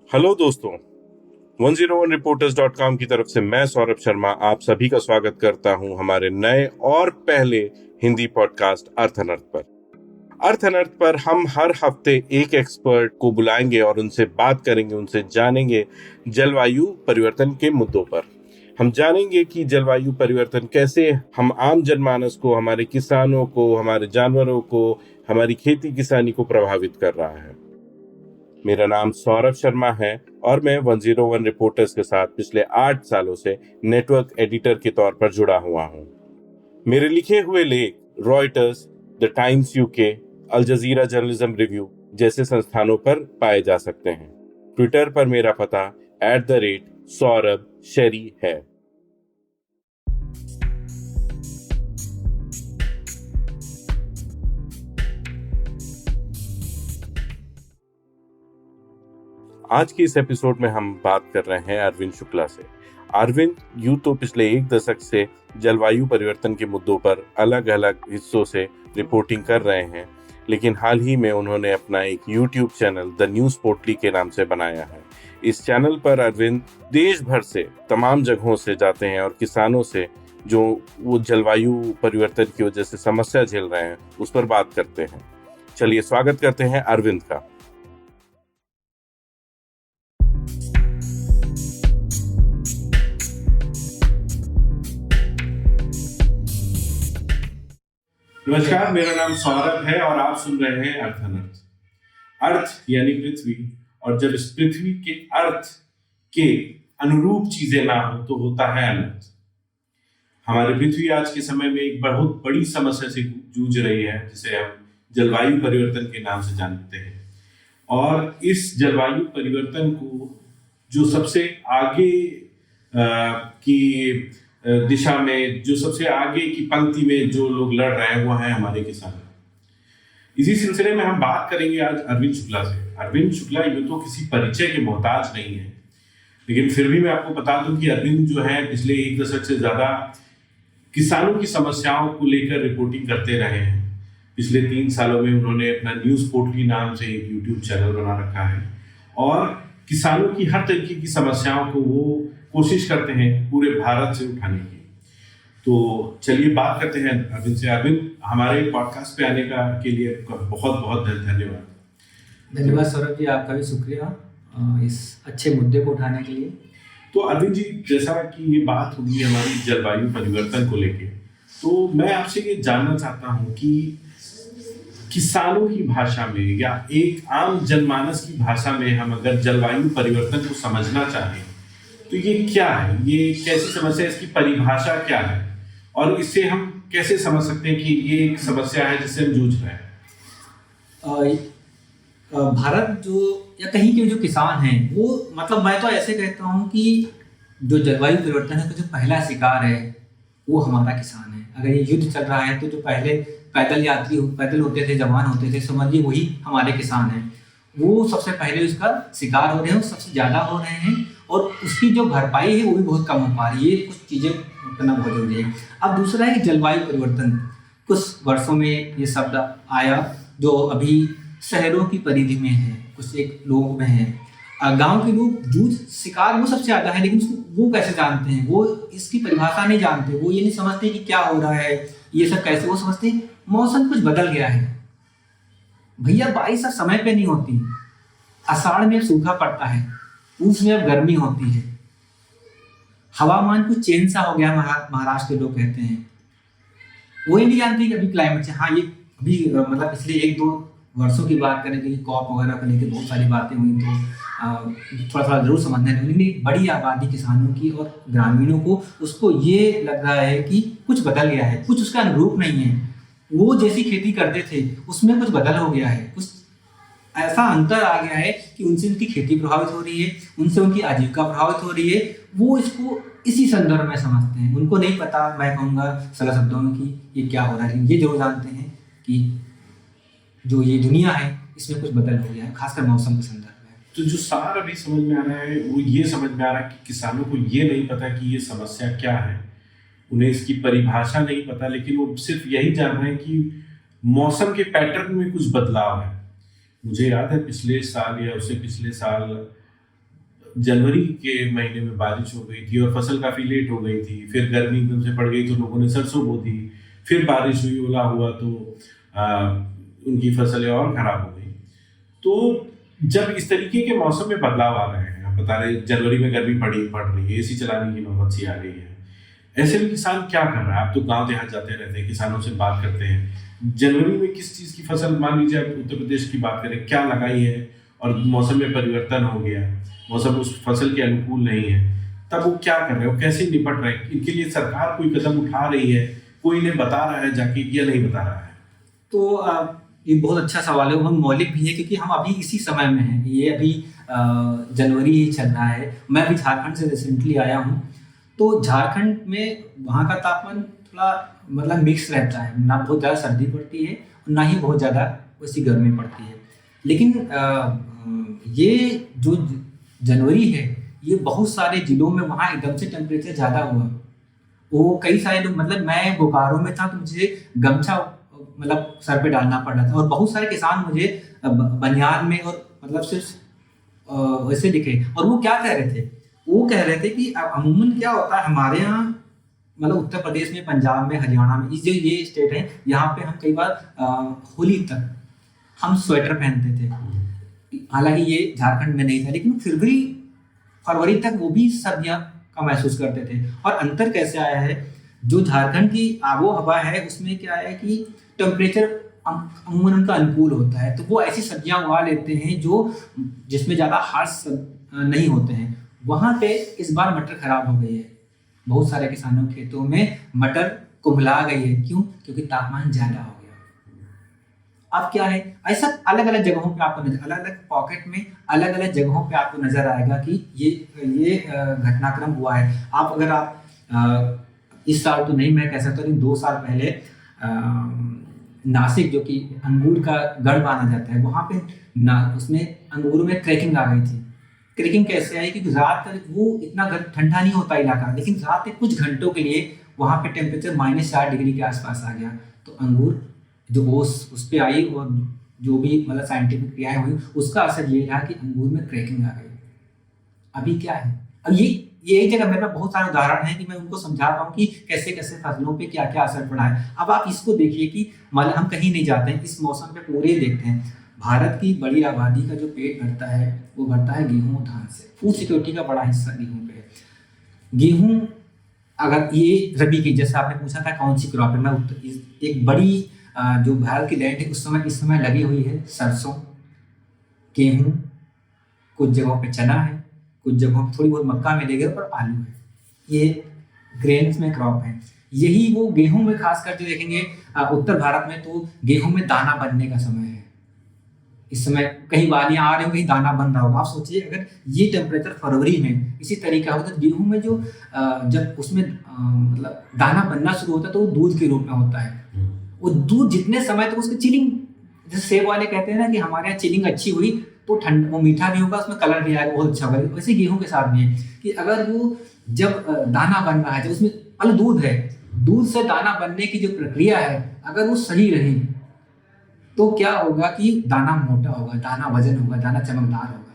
Hello दोस्तों, 101reporters.com की तरफ से मैं सौरभ शर्मा आप सभी का स्वागत करता हूं हमारे नए और पहले हिंदी पॉडकास्ट अर्थ अनर्थ पर। अर्थ अनर्थ पर हम हर हफ्ते एक एक्सपर्ट को बुलाएंगे और उनसे बात करेंगे, उनसे जानेंगे जलवायु परिवर्तन के मुद्दों पर। हम जानेंगे कि जलवायु परिवर्तन कैसे हम आम जनमानस को, हमारे किसानों को, हमारे जानवरों को, हमारी खेती किसानी को प्रभावित कर रहा है। मेरा नाम सौरभ शर्मा है और मैं 101 रिपोर्टर्स के साथ पिछले 8 सालों से नेटवर्क एडिटर के तौर पर जुड़ा हुआ हूं। मेरे लिखे हुए लेख Reuters, the Times UK, Al Jazeera journalism review जैसे संस्थानों पर पाए जा सकते हैं। ट्विटर पर मेरा पता @सौरभ शेरी है। आज के इस एपिसोड में हम बात कर रहे हैं अरविंद शुक्ला से। अरविंद यूं तो पिछले 1 दशक से जलवायु परिवर्तन के मुद्दों पर अलग अलग हिस्सों से रिपोर्टिंग कर रहे हैं, लेकिन हाल ही में उन्होंने अपना एक यूट्यूब चैनल द न्यूज़ पोर्टली के नाम से बनाया है। इस चैनल पर अरविंद देश भर से तमाम जगहों से जाते हैं और किसानों से जो वो जलवायु परिवर्तन की वजह से समस्या झेल रहे हैं उस पर बात करते हैं। चलिए स्वागत करते हैं अरविंद का। नमस्कार, मेरा नाम सौरभ है और आप सुन रहे हैं अर्थ अनर्थ। अर्थ यानी पृथ्वी, और जब इस पृथ्वी के अर्थ के अनुरूप चीजें ना हो तो होता है अनर्थ। हमारी पृथ्वी आज के समय में एक बहुत बड़ी समस्या से जूझ रही है, जिसे हम जलवायु परिवर्तन के नाम से जानते हैं। और इस जलवायु परिवर्तन को जो सबसे आगे की दिशा में, जो सबसे आगे की पंक्ति में जो लोग लड़ रहे हैं वो हैं हमारे किसान। इसी सिलसिले में हम बात करेंगे आज अरविंद शुक्ला से। अरविंद शुक्ला यूं तो किसी परिचय के मोहताज नहीं है, लेकिन फिर भी मैं आपको बता दूं कि अरविंद जो है पिछले 1 दशक से ज्यादा किसानों की समस्याओं को लेकर रिपोर्टिंग करते रहे हैं। पिछले 3 सालों में उन्होंने अपना न्यूज़ पोर्टली नाम से एक यूट्यूब चैनल बना रखा है और किसानों की हर तरीके की समस्याओं को वो कोशिश करते हैं पूरे भारत से उठाने की। तो चलिए बात करते हैं अरविंद से। अरविंद, हमारे पॉडकास्ट पे आने का के लिए बहुत बहुत धन्यवाद। धन्यवाद सौरभ जी, आपका भी शुक्रिया इस अच्छे मुद्दे को उठाने के लिए। तो अरविंद जी, जैसा कि ये बात होगी हमारी जलवायु परिवर्तन को लेके, तो मैं आपसे ये जानना चाहता हूँ कि किसानों की भाषा में या एक आम जनमानस की भाषा में हम अगर जलवायु परिवर्तन को समझना चाहें तो ये क्या है, ये कैसी समस्या है, इसकी परिभाषा क्या है और इससे हम कैसे समझ सकते हैं कि ये एक समस्या है जिससे हम जूझ रहे हैं। भारत जो या कहीं के जो किसान हैं वो, मतलब मैं तो ऐसे कहता हूँ कि जो जलवायु परिवर्तन है तो जो पहला शिकार है वो हमारा किसान है। अगर ये युद्ध चल रहा है तो जो पहले पैदल होते थे, जवान होते थे, समझिए वही हमारे किसान हैं। वो सबसे पहले उसका शिकार हो रहे हैं, सबसे ज़्यादा हो रहे हैं और उसकी जो भरपाई है वो भी बहुत कम हो पा रही है। कुछ चीज़ें करना बहुत जरूरी है। अब दूसरा है कि जलवायु परिवर्तन, कुछ वर्षों में ये शब्द आया जो अभी शहरों की परिधि में है, कुछ एक लोगों में है। गांव के लोग जूझ शिकार वो सबसे ज़्यादा है, लेकिन वो कैसे जानते हैं, वो इसकी परिभाषा नहीं जानते। वो ये नहीं समझते कि क्या हो रहा है, ये सब कैसे। वो समझते हैं मौसम कुछ बदल गया है। भैया बारिश अब समय पे नहीं होती, आषाढ़ में सूखा पड़ता है, पूस में अब गर्मी होती है, हवामान कुछ चेंज सा हो गया। महाराष्ट्र के लोग कहते हैं, वो ही नहीं जानते कि अभी क्लाइमेट से। हाँ, ये अभी मतलब पिछले 1-2 वर्षों की बात करें कि कॉप वगैरह को लेकर बहुत सारी बातें हुई तो थोड़ा थोड़ा जरूर समझने लगे। लेकिन बड़ी आबादी किसानों की और ग्रामीणों को उसको ये लग रहा है कि कुछ बदल गया है, कुछ उसका अनुरूप नहीं है। वो जैसी खेती करते थे उसमें कुछ बदल हो गया है, कुछ ऐसा अंतर आ गया है कि उनसे उनकी खेती प्रभावित हो रही है, उनसे उनकी आजीविका प्रभावित हो रही है। वो इसको इसी संदर्भ में समझते हैं। उनको नहीं पता, मैं कहूँगा सरल शब्दों में, कि ये क्या हो रहा है। ये जरूर जानते हैं कि जो ये दुनिया है इसमें कुछ बदल हो गया है, खासकर मौसम के संदर्भ में। तो जो सार अभी समझ में आ रहा है वो ये समझ में आ रहा है कि किसानों को ये नहीं पता कि ये समस्या क्या है, उन्हें इसकी परिभाषा नहीं पता, लेकिन वो सिर्फ यही जान रहे हैं कि मौसम के पैटर्न में कुछ बदलाव है। मुझे याद है पिछले साल या उससे पिछले साल जनवरी के महीने में बारिश हो गई थी और फसल काफ़ी लेट हो गई थी, फिर गर्मी एकदम से पड़ गई तो लोगों ने सरसों बो दी, फिर बारिश हुई, ओला हुआ तो उनकी फसलें और खराब हो गई। तो जब इस तरीके के मौसम में बदलाव आ रहे हैं, आप बता रहे जनवरी में गर्मी पड़ रही है, एसी चलाने की नौबत सी आ गई है, ऐसे में किसान क्या कर रहा है? आप तो गांव देहात जाते रहते हैं, किसानों से बात करते हैं, जनवरी में किस चीज़ की फसल, मान लीजिए आप उत्तर प्रदेश की बात करें, क्या लगाई है और मौसम में परिवर्तन हो गया, मौसम उस फसल के अनुकूल नहीं है, तब वो क्या कर रहे हैं, वो कैसे निपट रहे हैं? इनके लिए सरकार कोई कदम उठा रही है, कोई इन्हें बता रहा है जाके, या नहीं बता रहा है? तो ये बहुत अच्छा सवाल है, वो हम मौलिक भी है क्योंकि हम अभी इसी समय में हैं। ये अभी जनवरी ही चल रहा है। मैं अभी झारखंड से रिसेंटली आया हूँ, तो झारखंड में वहाँ का तापमान थोड़ा मतलब मिक्स रहता है, ना बहुत ज़्यादा सर्दी पड़ती है और ना ही बहुत ज़्यादा वैसी गर्मी पड़ती है। लेकिन ये जो जनवरी है, ये बहुत सारे जिलों में वहाँ एकदम से टेम्परेचर ज़्यादा हुआ। वो कई सारे लोग, मतलब मैं बोकारो में था तो मुझे गमछा मतलब सर पे डालना पड़ रहा था, और बहुत सारे किसान मुझे बनियान में और मतलब सिर्फ वैसे दिखे। और वो क्या कह रहे थे, वो कह रहे थे कि अमूमन क्या होता है हमारे यहाँ, मतलब उत्तर प्रदेश में, पंजाब में, हरियाणा में, ये स्टेट है, यहाँ पे हम कई बार होली तक हम स्वेटर पहनते थे। हालांकि ये झारखंड में नहीं था, लेकिन फिर भी फरवरी तक वो भी सर्दियाँ का महसूस करते थे। और अंतर कैसे आया है, जो झारखंड की आबो हवा है उसमें क्या है कि टेम्परेचर अमूमन उनका अनुकूल होता है, तो वो ऐसी सब्जियां उगा लेते हैं जो जिसमें ज़्यादा हार्श नहीं होते हैं। वहाँ पे इस बार मटर खराब हो गई है, बहुत सारे किसानों के खेतों में मटर कुम्हला गई है। क्यों? क्योंकि तापमान ज़्यादा हो गया। अब क्या है, ऐसा अलग अलग जगहों पे आपको अलग अलग पॉकेट में अलग अलग जगहों पे आपको नजर आएगा कि ये घटनाक्रम हुआ है। आप अगर आप इस साल तो नहीं मैं कह सकता, लेकिन 2 साल पहले नासिक, जो कि अंगूर का गढ़ माना जाता है, वहाँ पे उसमें अंगूरों में क्रैकिंग आ गई थी। क्रैकिंग कैसे आई? क्योंकि रात वो इतना ठंडा नहीं होता इलाका, लेकिन रात के कुछ घंटों के लिए वहाँ पे टेम्परेचर -4 डिग्री के आसपास आ गया, तो अंगूर जो ओस उस पर आई और जो भी मतलब साइंटिफिक क्रियाएं हुई, उसका असर ये रहा कि अंगूर में क्रैकिंग आ गई। अभी क्या है, अब ये एक जगह मेरे पास बहुत सारे उदाहरण हैं कि मैं उनको समझा पाऊँ कि कैसे कैसे फसलों पे क्या क्या असर पड़ा है। अब आप इसको देखिए कि मतलब हम कहीं नहीं जाते हैं, इस मौसम पे पूरे देखते हैं, भारत की बड़ी आबादी का जो पेट भरता है वो भरता है गेहूँ और धान से। फूड सिक्योरिटी का बड़ा हिस्सा गेहूँ पे है। गेहूँ अगर ये रबी की, जैसे आपने पूछा था कौन सी क्रॉप है, मैं एक बड़ी जो भारत की लैंड है इस समय लगी हुई है सरसों, गेहूँ, कुछ जगहों पे चना है, कुछ जगहों पे थोड़ी बहुत मक्का मिलेगी और आलू है। ये ग्रेन्स में क्रॉप है। यही वो गेहूं में खासकर जो देखेंगे उत्तर भारत में, तो गेहूं में दाना बनने का समय है। इस समय कहीं वालियां आ रही हो, कहीं दाना बन रहा होगा। आप सोचिए अगर ये टेम्परेचर फरवरी में इसी तरीका होता तो गेहूं में जो जब उसमें मतलब दाना बनना शुरू होता है तो वो दूध के रूप में होता है। वो दूध जितने समय तक उसकी चिलिंग, जैसे सेब वाले कहते हैं ना कि हमारे यहाँ चिलिंग अच्छी हुई तो ठंड वो मीठा भी होगा, उसमें कलर भी आएगा, बहुत अच्छा होगा। वैसे गेहूं के साथ भी है कि अगर वो जब दाना बन रहा है, जब उसमें मतलब दूध है, दूध से दाना बनने की जो प्रक्रिया है अगर वो सही रही तो क्या होगा कि दाना मोटा होगा, दाना वजन होगा, दाना चमकदार होगा।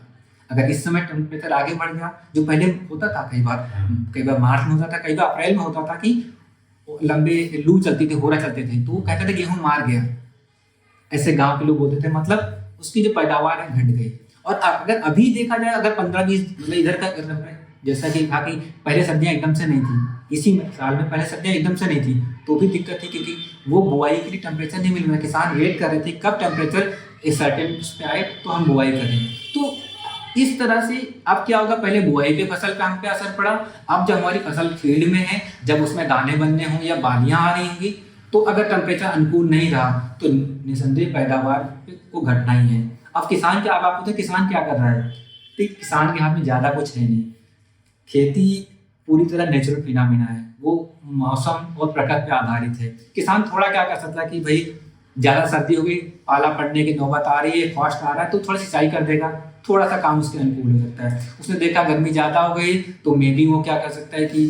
अगर इस समय टेम्परेचर आगे बढ़ गया, जो पहले होता था कई बार मार्च में होता था, कई बार अप्रैल में होता था कि लंबे लू चलती थी, होरा चलते थे, तो वो कहते थे गेहूं मार गया, ऐसे गांव के लोग बोलते थे, मतलब उसकी जो पैदावार है घट गई। और अगर अभी देखा जाए, अगर 15-20 मतलब इधर का, जैसा कि कहा कि पहले सर्दियाँ एकदम से नहीं थी, इसी साल में पहले सर्दियाँ एकदम से नहीं थी, तो भी दिक्कत थी क्योंकि वो बुआई के लिए टेम्परेचर नहीं मिल रहा। किसान वेट कर रहे थे कब टेम्परेचर इस सर्टेन पे आए तो हम बुआई करें। तो इस तरह से अब क्या होगा, पहले बुआई पे फसल पे हम पे असर पड़ा। अब जब हमारी फसल फील्ड में है, जब उसमें दाने बनने हों या बालियाँ आ रही होंगी, तो अगर टेम्परेचर अनुकूल नहीं रहा तो निसंदेह पैदावार को घटना ही है। अब किसान क्या, अब आप पूछे किसान क्या कर रहा है, तो किसान के हाथ में ज़्यादा कुछ है नहीं। खेती पूरी तरह नेचुरल फिनोमेना है, वो मौसम और प्रकृति पे आधारित है। किसान थोड़ा क्या कर सकता है कि भाई ज़्यादा सर्दी हो गई, पाला पड़ने की नौबत आ रही है, फॉस्ट आ रहा है, तो थोड़ा सिंचाई कर देगा, थोड़ा सा काम उसके अनुकूल हो सकता है। उसने देखा गर्मी ज़्यादा हो गई तो मे बी वो क्या कर सकता है कि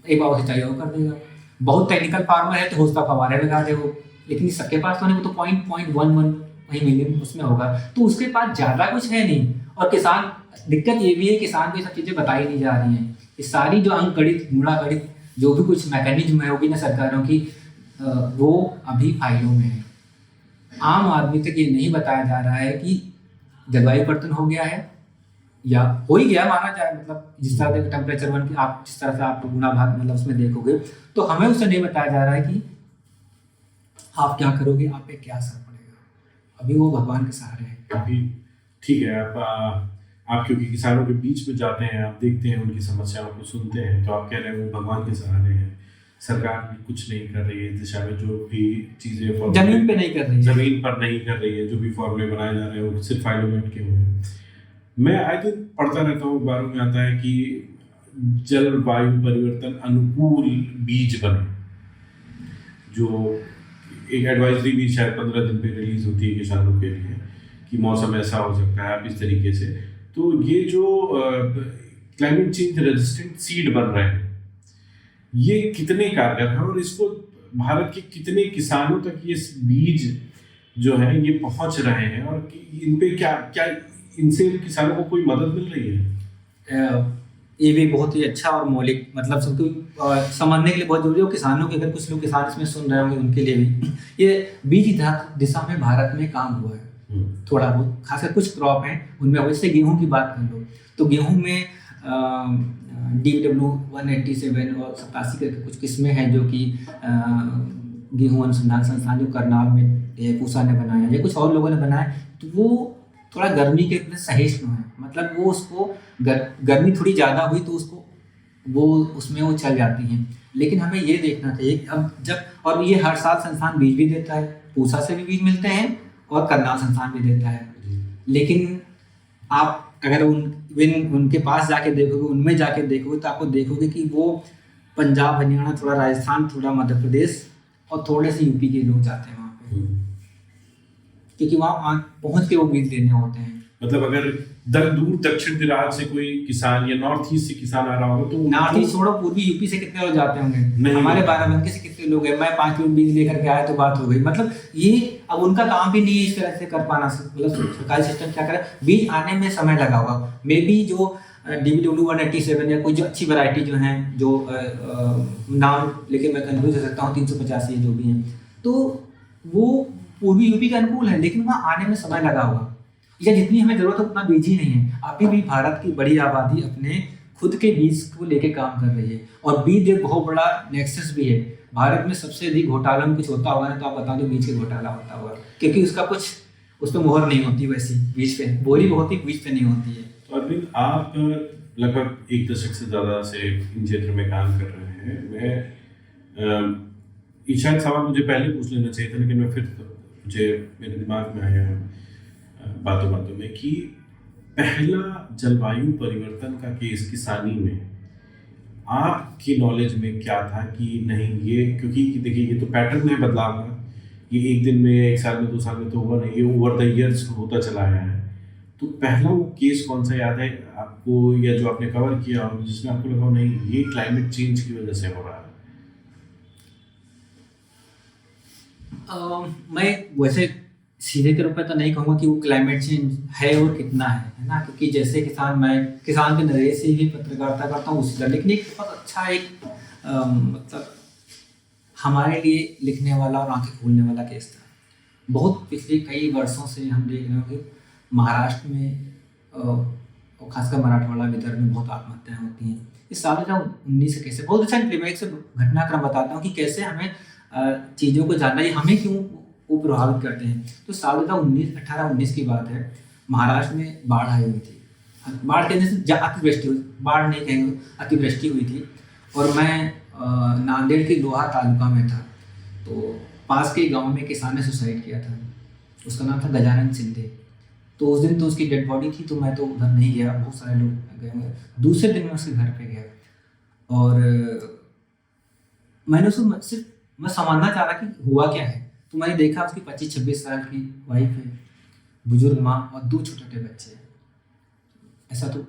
एक बार सिंचाई और कर देगा। बहुत टेक्निकल फार्मर है तो हो सकता फवारे लगा दे वो, लेकिन सबके पास तो नहीं, वो तो 0.11 वही मिलियन उसमें होगा, तो उसके पास ज़्यादा कुछ है नहीं। और किसान, दिक्कत ये भी है किसान को ये सब चीज़ें बताई नहीं जा रही हैं। ये सारी जो अंकगणित, गुणा-गणित, जो भी कुछ मैकेनिज्म है होगी ना सरकारों की, वो अभी फाइलों में है। आम आदमी तक ये नहीं बताया जा रहा है कि जलवायु परिवर्तन हो गया है या हो ही गया माना जाए, मतलब जिस तरह से टेम्परेचर वन की आप जिस तरह से आप गुना भाग मतलब उसमें देखोगे, तो हमें उसे नहीं बताया जा रहा है कि आप क्या करोगे, आप पे क्या असर पड़ेगा। अभी वो भगवान के सहारे है। अभी ठीक है, आप क्योंकि किसानों के बीच में जाते हैं, आप देखते हैं उनकी समस्याओं को सुनते हैं, तो आप कह रहे हैं वो भगवान के सहारे हैं। सरकार भी कुछ नहीं कर रही है इस दिशा में, जो भी चीज़ें जमीन पे नहीं कर रही है, जमीन पर नहीं कर रही है, जो भी फॉर्मूले बनाए जा रहे हैं वो सिर्फ फाइलों में अटके हुए हैं। मैं आई थिंक पढ़ता रहता हूँ, अखबारों में आता है कि जलवायु परिवर्तन अनुकूल बीज बने, जो एक एडवाइजरी भी शायद 15 दिन पे रिलीज होती है किसानों के लिए कि मौसम ऐसा हो सकता है, आप इस तरीके से। तो ये जो क्लाइमेट चेंज रेजिस्टेंट सीड बन रहे हैं, ये कितने कारगर हैं और इसको भारत के कितने किसानों तक ये बीज जो है ये पहुंच रहे हैं, और इन पे क्या क्या इनसे किसानों को कोई मदद मिल रही है? ये भी बहुत ही अच्छा और मौलिक मतलब सबको समझने के लिए बहुत जरूरी है। किसानों के, अगर कुछ लोग किसान इसमें सुन रहे होंगे उनके लिए भी ये बीज दिशा में भारत में काम हुआ है थोड़ा बहुत, खासकर कुछ क्रॉप हैं उनमें। वैसे गेहूं की बात कर लो तो गेहूं में DW-187 और 87 करके कुछ किस्में हैं जो कि गेहूं अनुसंधान संस्थान जो करनाल में पूसा ने बनाया या कुछ और लोगों ने बनाया, तो वो थोड़ा गर्मी के प्रति सहिष्णु है। मतलब वो उसको गर्मी थोड़ी ज़्यादा हुई तो उसको वो उसमें वो चल जाती हैं। लेकिन हमें ये देखना चाहिए कि अब जब, और ये हर साल संस्थान बीज भी देता है, पूसा से भी बीज मिलते हैं और करनाल संस्थान भी देता है। लेकिन आप अगर उनके पास जाके देखोगे, उनमें जाके देखोगे तो आपको देखोगे कि वो पंजाब, हरियाणा, थोड़ा राजस्थान, थोड़ा मध्य प्रदेश और थोड़े से यूपी के लोग जाते हैं वहाँ पे, क्योंकि वहाँ पहुँच के वो बीज देने होते हैं। मतलब अगर दूर दक्षिण दिराज से कोई किसान या नॉर्थ ईस्ट से किसान आ रहा होगा तो नॉर्थ ईस्ट छोड़ो, पूर्वी यूपी से कितने लोग जाते होंगे, हमारे बाराबंकी से कितने लोग हैं। मैं 5 किलो बीज लेकर के आया तो बात हो गई। मतलब ये अब उनका काम भी नहीं है इस तरह से कर पाना, मतलब सरकारी सिस्टम क्या करे, बीज आने में समय लगा होगा। मे बी जो DW-187 या कोई जो अच्छी वैरायटी जो हैं, जो नाम लेके मैं कंफ्यूज हो सकता हूँ, 385 जो भी हैं, तो वो पूर्वी यूपी के अनुकूल है, लेकिन वहाँ आने में समय लगा होगा, या जितनी हमें जरूरत है उतना बीज ही नहीं है। अभी भी भारत की बड़ी आबादी अपने खुद के बीज को लेके काम कर रही है, और बीज एक बहुत बड़ा नेक्सस भी है। भारत में सबसे अधिक घोटाला में कुछ होता होगा ना, तो आप बता दो बीज के घोटाला होता होगा, क्योंकि उसका कुछ उस पर मोहर नहीं होती, वैसी बीज पे बोली बहुत ही बीज पे नहीं होती है। तो अरविंद, आप लगभग 1 दशक से ज़्यादा से इन क्षेत्र में काम कर रहे हैं। मैं ये शायद सवाल मुझे पहले पूछ लेना चाहिए था, लेकिन मैं फिर मुझे मेरे दिमाग में आया बातों बातों में कि पहला जलवायु परिवर्तन का केस किसानी में आपकी नॉलेज में क्या था कि नहीं ये, क्योंकि देखिए ये तो पैटर्न है बदलाव का, ये एक दिन में, 1 साल में, 2 साल में तो हुआ नहीं, ये ओवर द ईयर्स होता चला आया है। तो पहला वो केस कौन सा याद है आपको, या जो आपने कवर किया हो, जिसमें आपको लगा नहीं ये क्लाइमेट चेंज की वजह से हो रहा है? मैं वैसे सीधे तौर पर तो नहीं कहूँगा कि वो क्लाइमेट चेंज है और कितना है ना, क्योंकि जैसे मैं किसान के नज़रिए से ही पत्रकारिता करता हूँ उसी तरह। लेकिन एक बहुत अच्छा मतलब हमारे लिए लिखने वाला और आंखें खोलने वाला केस था। बहुत पिछले कई वर्षों से हम देख रहे हो कि महाराष्ट्र में और खासकर मराठवाड़ा, विदर्भ में बहुत आत्महत्याएं होती हैं। इस साल 2019 से कैसे, बहुत अच्छा मैं एक से घटनाक्रम बताता हूँ कि कैसे हमें चीज़ों को जानना है, हमें क्यों वो प्रभावित करते हैं। तो साल 2018-19 की बात है, महाराष्ट्र में बाढ़ आई हुई थी। बाढ़ कहने से अतिवृष्टि हुई, बाढ़ नहीं कहेंगे, अतिवृष्टि हुई थी। और मैं नांदेड़ के लोहा तालुका में था, तो पास के गांव में किसान ने सुसाइड किया था, उसका नाम था गजानन सिंधे। तो उस दिन तो उसकी डेड बॉडी थी, तो मैं तो उधर नहीं गया, बहुत सारे लोग गए होंगे। दूसरे दिन मैं उसके घर पे गया और मैंने उसको सिर्फ मैं समझना चाह रहा कि हुआ क्या है। तो मैंने देखा उसकी 25-26 साल की वाइफ है, बुजुर्ग माँ और 2 छोटे बच्चे। ऐसा तो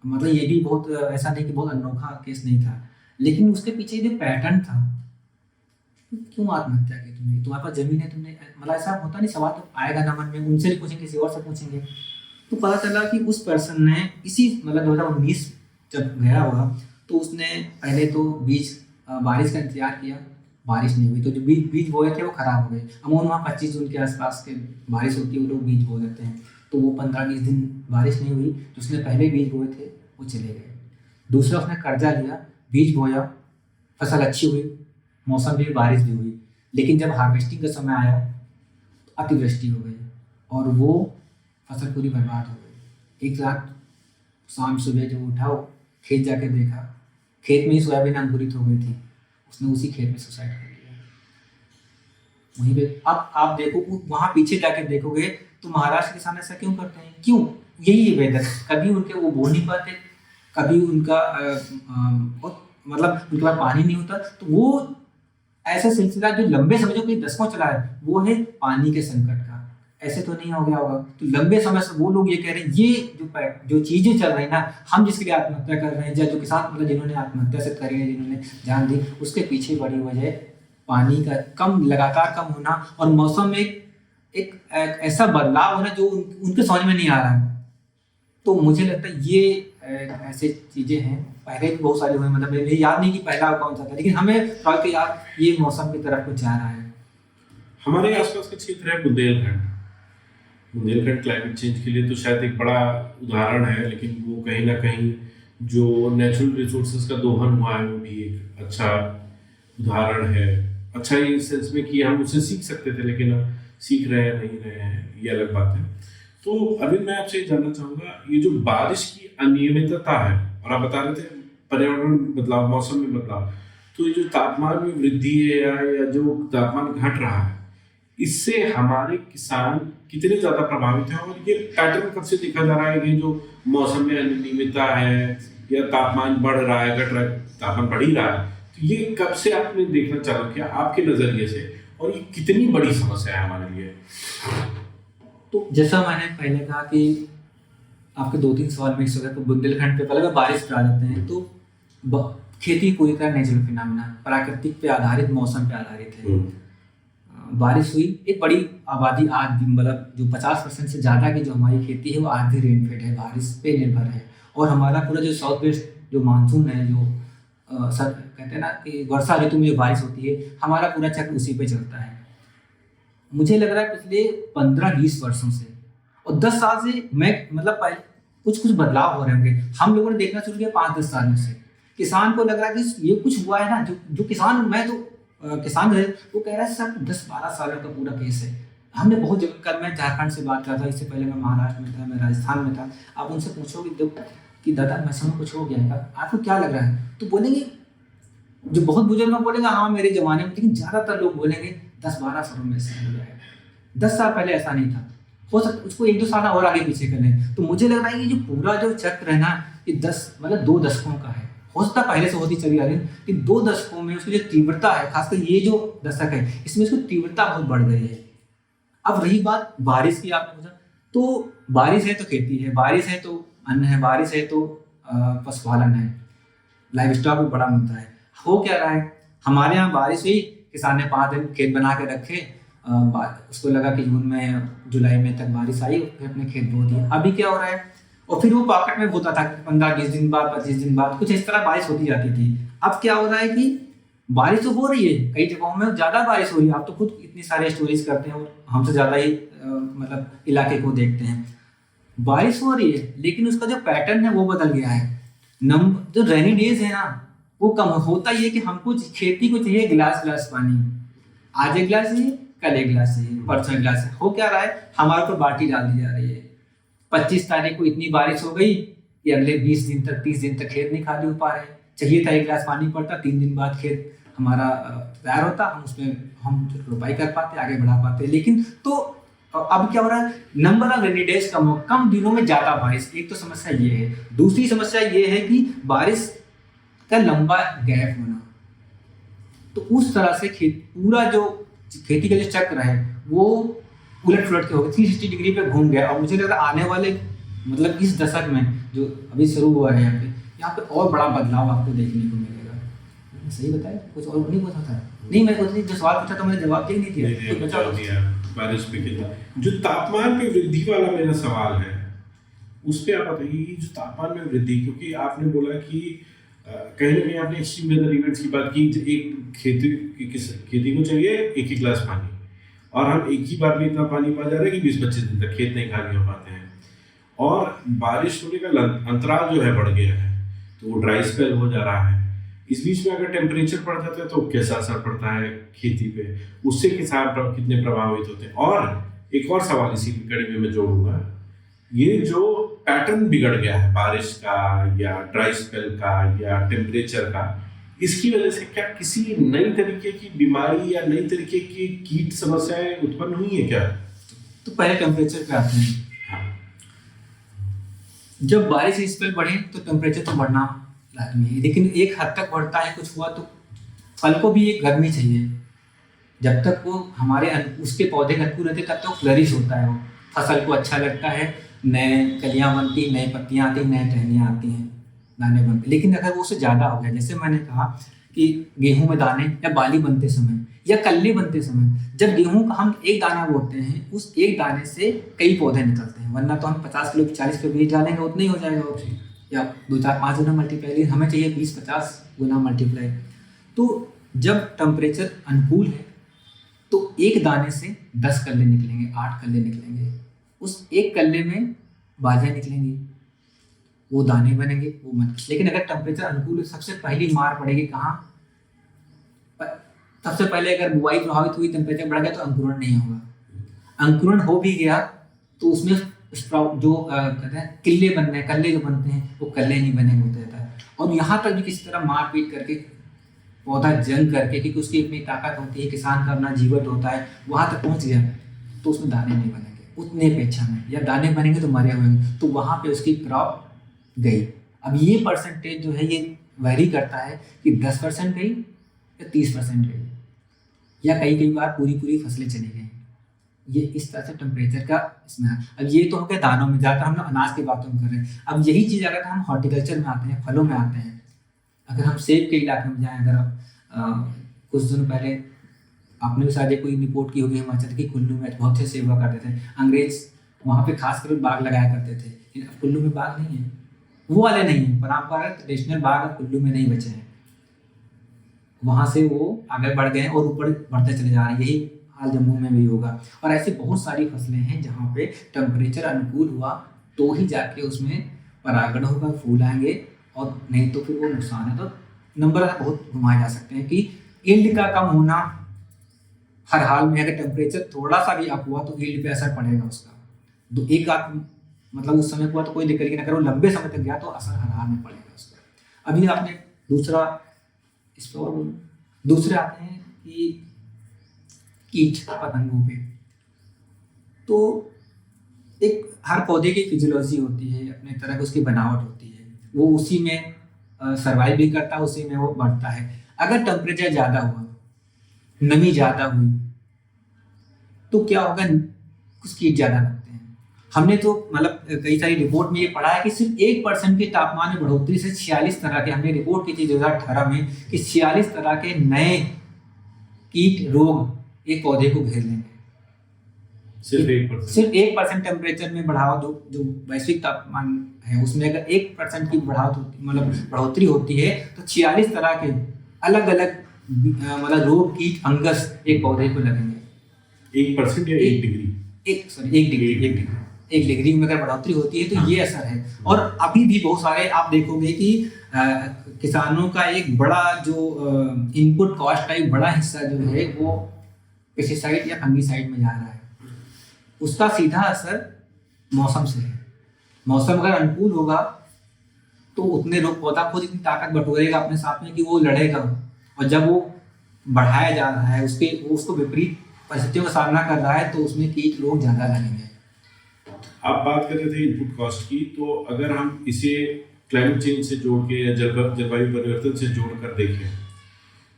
मतलब ये भी बहुत ऐसा नहीं कि बहुत अनोखा केस नहीं था, लेकिन उसके पीछे जो पैटर्न था, क्यों आत्महत्या की तुमने, तुम्हारे पास जमीन है, तुमने, मतलब ऐसा होता नहीं, सवाल तो आएगा ना मन में। उनसे भी पूछेंगे, किसी और से पूछेंगे, तो पता चला कि उस पर्सन ने इसी मतलब 2019 जब गया होगा तो उसने पहले तो बारिश का इंतजार किया, बारिश नहीं हुई, तो जो बीज बोए थे वो खराब हो गए। अमूमन वहाँ 25 जून के आसपास के बारिश होती है, वो लोग बीज बो देते हैं, तो वो 15-20 दिन बारिश नहीं हुई, तो उसने पहले बीज बोए थे वो चले गए। दूसरा उसने कर्जा लिया, बीज बोया, फसल अच्छी हुई, मौसम भी, बारिश भी हुई, लेकिन जब हार्वेस्टिंग का समय आया तो अतिवृष्टि हो गई और वो फसल पूरी बर्बाद हो गई। एक रात शाम सुबह जो उठा, खेत जाके देखा, खेत में ही सोयाबीन अंकुरित हो गई थी, उसने उसी खेत में सुसाइड कर लिया वहीं पे। अब आप देखो वहाँ पीछे जाके देखोगे तो महाराष्ट्र किसान ऐसा क्यों करते हैं? क्यों? यही वेदर, कभी उनके वो बो नहीं पाते, कभी उनका मतलब उनके पास पानी नहीं होता, तो वो ऐसा सिलसिला जो लंबे समय जो कई दशकों चला है वो है पानी के संकट का। ऐसे तो नहीं हो गया होगा, तो लंबे समय से वो लोग ये कह रहे हैं, ये जो चीजें चल रही ना, हम जिसके लिए आत्महत्या कर रहे हैं, या जो किसान मतलब जिन्होंने आत्महत्या से करी है, जिन्होंने जान दी, उसके पीछे बड़ी वजह पानी का लगातार कम होना और मौसम में एक ऐसा बदलाव होना जो उनके समझ में नहीं आ रहा है। तो मुझे लगता है ये ऐसे चीजें हैं, पहले भी बहुत सारी हुई, मतलब मुझे याद नहीं कि पहला कौन सा था, लेकिन हमें थोड़ा कि यार ये मौसम की तरफ कुछ जा रहा है। हमारे आसपास का क्षेत्र है बुंदेलखंड। बुंदेलखंड क्लाइमेट चेंज के लिए तो शायद एक बड़ा उदाहरण है, लेकिन वो कहीं ना कहीं जो नेचुरल रिसोर्सेज का दोहन हुआ है वो भी एक अच्छा उदाहरण है। अच्छा ये सेंस में कि हम उससे सीख सकते थे, लेकिन अब सीख रहे हैं नहीं रहे हैं ये अलग बात है। तो अभी मैं आपसे जानना चाहूँगा, ये जो बारिश की अनियमितता है, और आप बता रहे थे पर्यावरण बदलाव, मौसम में बदलाव, तो ये जो तापमान में वृद्धि है या जो तापमान घट रहा है, इससे हमारे किसान कितने ज़्यादा प्रभावित हैं? और ये पैटर्न कब से देखा जा रहा है कि जो मौसम में अनियमितता है या तापमान बढ़ रहा है, घट रहा है, तापमान बढ़ ही रहा है, तो ये कब से आपने देखना चालू किया आपके नज़रिए से, और ये कितनी बड़ी समस्या है हमारे लिए? तो जैसा मैंने पहले कहा कि आपके 2-3 सवाल मिक्स हो गए, तो बुंदेलखंड पे पहले बारिश पे आ जाते हैं। तो खेती पूरी तरह नेचुरल फिनोमेना, प्राकृतिक पे आधारित, मौसम पे आधारित है। बारिश हुई, एक बड़ी आबादी आज मतलब जो 50% से ज़्यादा की जो हमारी खेती है वो आधी रेनफेड है, बारिश पे निर्भर है। और हमारा पूरा जो साउथ वेस्ट जो मानसून है, जो सर कहते हैं ना कि वर्षा ऋतु में जो बारिश होती है, हमारा पूरा चक्र उसी पे चलता है। मुझे लग रहा है पिछले 15-20 वर्षों से और 10 साल से मैं मतलब पहले कुछ बदलाव हो रहे होंगे, हम लोगों ने देखना शुरू किया 5-10 साल में से। किसान को लग रहा है कि ये कुछ हुआ है ना, जो किसान, मैं तो किसान है, वो कह रहा है सर 10-12 सालों का पूरा केस है। हमने बहुत जगह, कल मैं झारखंड से बात कर रहा था, इससे पहले मैं महाराष्ट्र में था, मैं राजस्थान में था। आप उनसे पूछोगे कि दादा मौसम में कुछ हो गया है, आपको क्या लग रहा है, तो बोलेंगे, जो बहुत बुजुर्ग लोग बोलेंगे हाँ मेरे जमाने में, लेकिन ज़्यादातर लोग बोलेंगे 10-12 सालों में ऐसा हो जाएगा, 10 साल पहले ऐसा नहीं था, हो सकता उसको 1-2 साल और आगे पीछे कर लें। तो मुझे लग रहा है कि जो पूरा जो चक्र है ना, ये 2 दशकों का है। हो सकता पहले से होती चली आ रही है, कि 2 दशकों में उसकी जो तीव्रता है, खासकर ये जो दशक है, इसमें उसकी तीव्रता बहुत बढ़ गई है। अब रही बात बारिश की, आपने पूछा, तो बारिश है तो खेती है, बारिश है तो अन्न है, बारिश है तो पशुपालन है, लाइव स्टॉक भी बड़ा मुद्दा है। हो क्या रहा है, हमारे यहाँ बारिश हुई, किसान ने 5 दिन खेत बना के रखे, उसको लगा कि जून में जुलाई में तक बारिश आई, फिर अपने खेत बो दिए। अभी क्या हो रहा है, और फिर वो पॉकेट में होता था 15-20 दिन बाद, 25 दिन बाद, कुछ इस तरह बारिश होती जाती थी। अब क्या हो रहा है कि बारिश तो हो रही है, कई जगहों में ज़्यादा बारिश हो रही है, आप तो खुद इतनी सारे स्टोरीज करते हैं और हमसे ज़्यादा ही मतलब इलाके को देखते हैं। बारिश हो रही है, लेकिन उसका जो पैटर्न है वो बदल गया है। जो रेनी डेज है ना, वो कम होता ही है कि हमको खेती को चाहिए गिलास पानी, आज एक गिलास चाहिए, कल एक गिलास चाहिए, परसों एक गिलास। हो क्या रहा है, हमारे ऊपर बाल्टी डाल दी जा रही है। 25 तारीख को इतनी बारिश हो गई कि अगले 20 दिन तक, 30 दिन तक खेत नहीं खाली हो पा रहे। चाहिए था 1 गिलास पानी पड़ता, 3 दिन बाद खेत हमारा तैयार होता, हम उसमें हम रोपाई कर पाते, आगे बढ़ा पाते। लेकिन तो अब क्या हो रहा है, नंबर ऑफ रेनी डेज कम दिनों में ज़्यादा बारिश, एक तो समस्या ये है। दूसरी समस्या ये है कि बारिश का लंबा गैप होना, तो उस तरह से पूरा जो खेती का जो चक्र है वो उलट पुलट के हो गया, 360 डिग्री पे घूम गया। और मुझे लग रहा है आने वाले मतलब इस दशक में जो अभी शुरू हुआ है यहाँ पे और बड़ा बदलाव आपको देखने को मिलेगा। सही बताया, कुछ और नहीं पूछा था? नहीं, मैं जो सवाल पूछा था मैंने जवाब दे नहीं दिया। बारिश पे कितना, जो तापमान पे वृद्धि वाला मेरा सवाल है, उस पर आप बताइए ये जो तापमान में वृद्धि, क्योंकि आपने बोला कि कहीं ना कहीं आपने एक्सट्रीम वेदर इवेंट्स की बात की। एक खेती को चाहिए एक ही गिलास पानी, और हम एक ही बार में इतना पानी पा जा रहे हैं कि 20-25 दिन तक खेत नहीं खाली हो पाते हैं, और बारिश होने का अंतराल जो है बढ़ गया है, तो वो ड्राई स्पेल हो जा रहा है। इस बीच में अगर टेम्परेचर बढ़ जाता है तो कैसा असर पड़ता है खेती पे, उससे किसान कितने प्रभावित होते हैं। और एक और सवाल इसी कड़ी में मैं जोड़ूंगा, ये जो पैटर्न बिगड़ गया है बारिश का या ड्राई स्पेल का या टेम्परेचर का, इसकी वजह से क्या किसी नई तरीके की बीमारी या नई तरीके की कीट समस्याएं उत्पन्न हुई है क्या? तो पहले टेम्परेचर पे आते हैं। हाँ। जब बारिश की स्पेल बढ़े तो टेम्परेचर तो बढ़ना लाजमी है, लेकिन एक हद तक बढ़ता है। कुछ हुआ तो फल को भी एक गर्मी चाहिए। जब तक वो हमारे उसके पौधे अनुकूल रहते तब तक फ्लरिश होता है, वो फसल को अच्छा लगता है, नए कलियां बनती, नए पत्तियां आती, नए टहनियाँ आती हैं, दाने बनते। लेकिन अगर वो उससे ज़्यादा हो गया, जैसे मैंने कहा कि गेहूं में दाने या बाली बनते समय या कल्ली बनते समय, जब गेहूं का हम एक दाना बोते हैं, उस एक दाने से कई पौधे निकलते हैं। वरना तो हम 50 किलो 40 किलो बीज डालेंगे उतना ही हो जाएगा, या 2-4-5 गुना मल्टीप्लाई, हमें चाहिए 20-50 गुना मल्टीप्लाई। तो जब टेम्परेचर अनुकूल है तो एक दाने से 10 कल्ले निकलेंगे, 8 कल्ले निकलेंगे, उस एक कल्ले में बाजें निकलेंगी, वो दाने बनेंगे, वो मन। लेकिन अगर टेम्परेचर अनुकूल है, सबसे पहली मार पड़ेगी कहाँ? सबसे पहले अगर बुआई प्रभावित हुई, टेम्परेचर बढ़ गया तो अंकुरण नहीं होगा। अंकुरण हो भी गया तो उसमें स्प्राउट जो कहते हैं किल्ले बनने, कल्ले जो बनते हैं, वो कल्ले नहीं बने होते रहता है। और यहाँ तक भी किसी तरह मार पीट करके पौधा जंग करके, क्योंकि उसकी अपनी ताकत होती है, किसान का अपना जीवट होता है, वहाँ तक पहुँच गया तो उसमें दाने नहीं बनेंगे उतने अपेक्षा में, या दाने बनेंगे तो मरे हुए, तो वहाँ पे उसकी क्रॉप गई। अब ये परसेंटेज जो है ये वेरी करता है कि 10% गई या 30% गई, या कई बार पूरी फसलें चली गई। ये इस तरह से टेम्परेचर का इसमें है। अब ये तो हो गया दानों में, ज़्यादातर हम लोग अनाज की बातों में कर रहे हैं। अब यही चीज़ अगर हम हॉर्टिकल्चर में आते हैं, फलों में आते हैं, अगर हम सेब के इलाके में जाएँ, अगर आप कुछ दिन पहले आपने भी शायद कोई रिपोर्ट की होगी, हिमाचल की कुल्लू में बहुत से सेब हुआ करते थे। अंग्रेज वहाँ पे खासकर बाग लगाया करते थे, लेकिन अब कुल्लू में बाग नहीं है, वो वाले नहीं है, परंपरागत ट्रेडिशनल बाग अब कुल्लू में नहीं बचे हैं। वहाँ से वो आगे बढ़ गए और ऊपर बढ़ते चले जा रहे हैं। यही हाल जम्मू में भी होगा। और ऐसी बहुत सारी फसलें हैं जहाँ पे टेम्परेचर अनुकूल हुआ तो ही जाके उसमें परागण होगा, फूल आएंगे, और नहीं तो फिर वो नुकसान है। तो नंबर बहुत घुमाए जा सकते हैं कि यील्ड का कम होना हर हाल में, अगर टेम्परेचर थोड़ा सा भी अप हुआ तो यील्ड पे असर पड़ेगा उसका। तो एक आध मतलब उस समय हुआ तो कोई दिक्कत, लेकिन अगर वो लंबे समय तक गया तो असर हर हाल में पड़ेगा उसका। अभी आपने दूसरा इस पर और दूसरे आते हैं कि कीट पतंगों पे। तो एक हर पौधे की फिजियोलॉजी होती है, अपने तरह की उसकी बनावट होती है, वो उसी में सर्वाइव भी करता है, उसी में वो बढ़ता है। अगर टेम्परेचर ज़्यादा हुआ, नमी ज़्यादा हुई, तो क्या होगा? कुछ कीट ज़्यादा लगते हैं। हमने तो मतलब कई सारी रिपोर्ट में ये पढ़ा है कि सिर्फ 1% के तापमान में बढ़ोतरी से 46 तरह के, हमने रिपोर्ट की थी 2018 में कि 46 तरह के नए कीट रोग एक पौधे को घेर लेंगे। सिर्फ 1% टेम्परेचर में बढ़ावा, जो वैश्विक तापमान है उसमें अगर 1% की बढ़ोतरी होती है तो 46 तरह के अलग अलग मतलब रोग, कीट, फंगस एक पौधे को लगेंगे। 1% या 1 डिग्री? 1 डिग्री में अगर बढ़ोतरी होती है तो ये असर है। और अभी भी बहुत सारे आप देखोगे कि किसानों का एक बड़ा जो इनपुट कॉस्ट का एक बड़ा हिस्सा जो है वो पेस्टिसाइड या फंगीसाइड में जा रहा है। उसका सीधा असर मौसम से है। मौसम अगर अनुकूल होगा तो उतने रोग, पौधा खुद इतनी ताकत बटोरेगा अपने साथ में कि वो लड़ेगा, और जब वो बढ़ाया जा रहा है उसको विपरीत परिस्थितियों का सामना कर रहा है तो उसमें कीट रोग ज़्यादा लगेंगे। आप बात कर रहे थे इनपुट कॉस्ट की, तो अगर हम इसे क्लाइमेट चेंज से जोड़ के या जलवायु परिवर्तन से जोड़ कर देखें,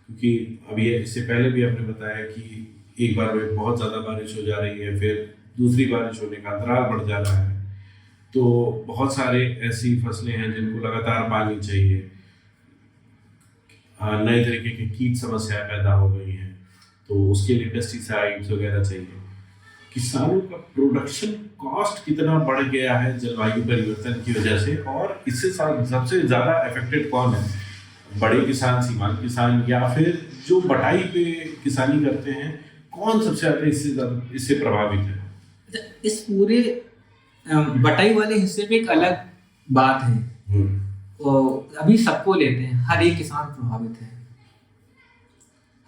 क्योंकि अभी इससे पहले भी आपने बताया कि एक बार में बहुत ज़्यादा बारिश हो जा रही है, फिर दूसरी बारिश होने का अंतराल बढ़ जा रहा है, तो बहुत सारे ऐसी फसलें हैं जिनको लगातार पानी चाहिए, नए तरीके की कीट समस्याएं पैदा हो गई हैं, तो उसके लिए पेस्टिसाइड्स वगैरह चाहिए। किसानों का प्रोडक्शन कॉस्ट कितना बढ़ गया है जलवायु परिवर्तन की वजह से, और इससे सबसे ज्यादा अफेक्टेड कौन है? बड़े किसान, सीमांत किसान, या फिर जो बटाई पे किसानी करते हैं, कौन सबसे ज्यादा इससे प्रभावित है? इस पूरे बटाई वाले हिस्से पे एक अलग बात है। तो अभी सबको लेते हैं, हर एक किसान प्रभावित है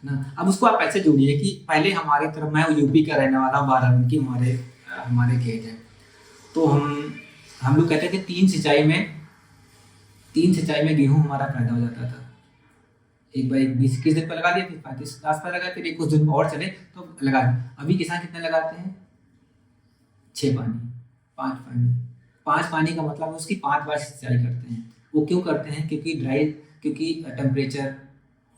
ना। अब उसको आप ऐसे जोड़िए कि पहले हमारी तरफ, मैं यूपी का रहने वाला, बाराबंकी हमारे खेत है, तो हम लोग कहते हैं कि तीन सिंचाई में गेहूं हमारा पैदा हो जाता था। एक बार 20-21 दिन पर लगा दिया, फिर 35 आसपास लगा, फिर एक कुछ दिन और चले तो लगा दिया। अभी किसान कितने लगाते हैं? 6 पानी, 5 पानी। 5 पानी का मतलब उसकी 5 बार सिंचाई करते हैं। वो क्यों करते हैं? क्योंकि टेम्परेचर,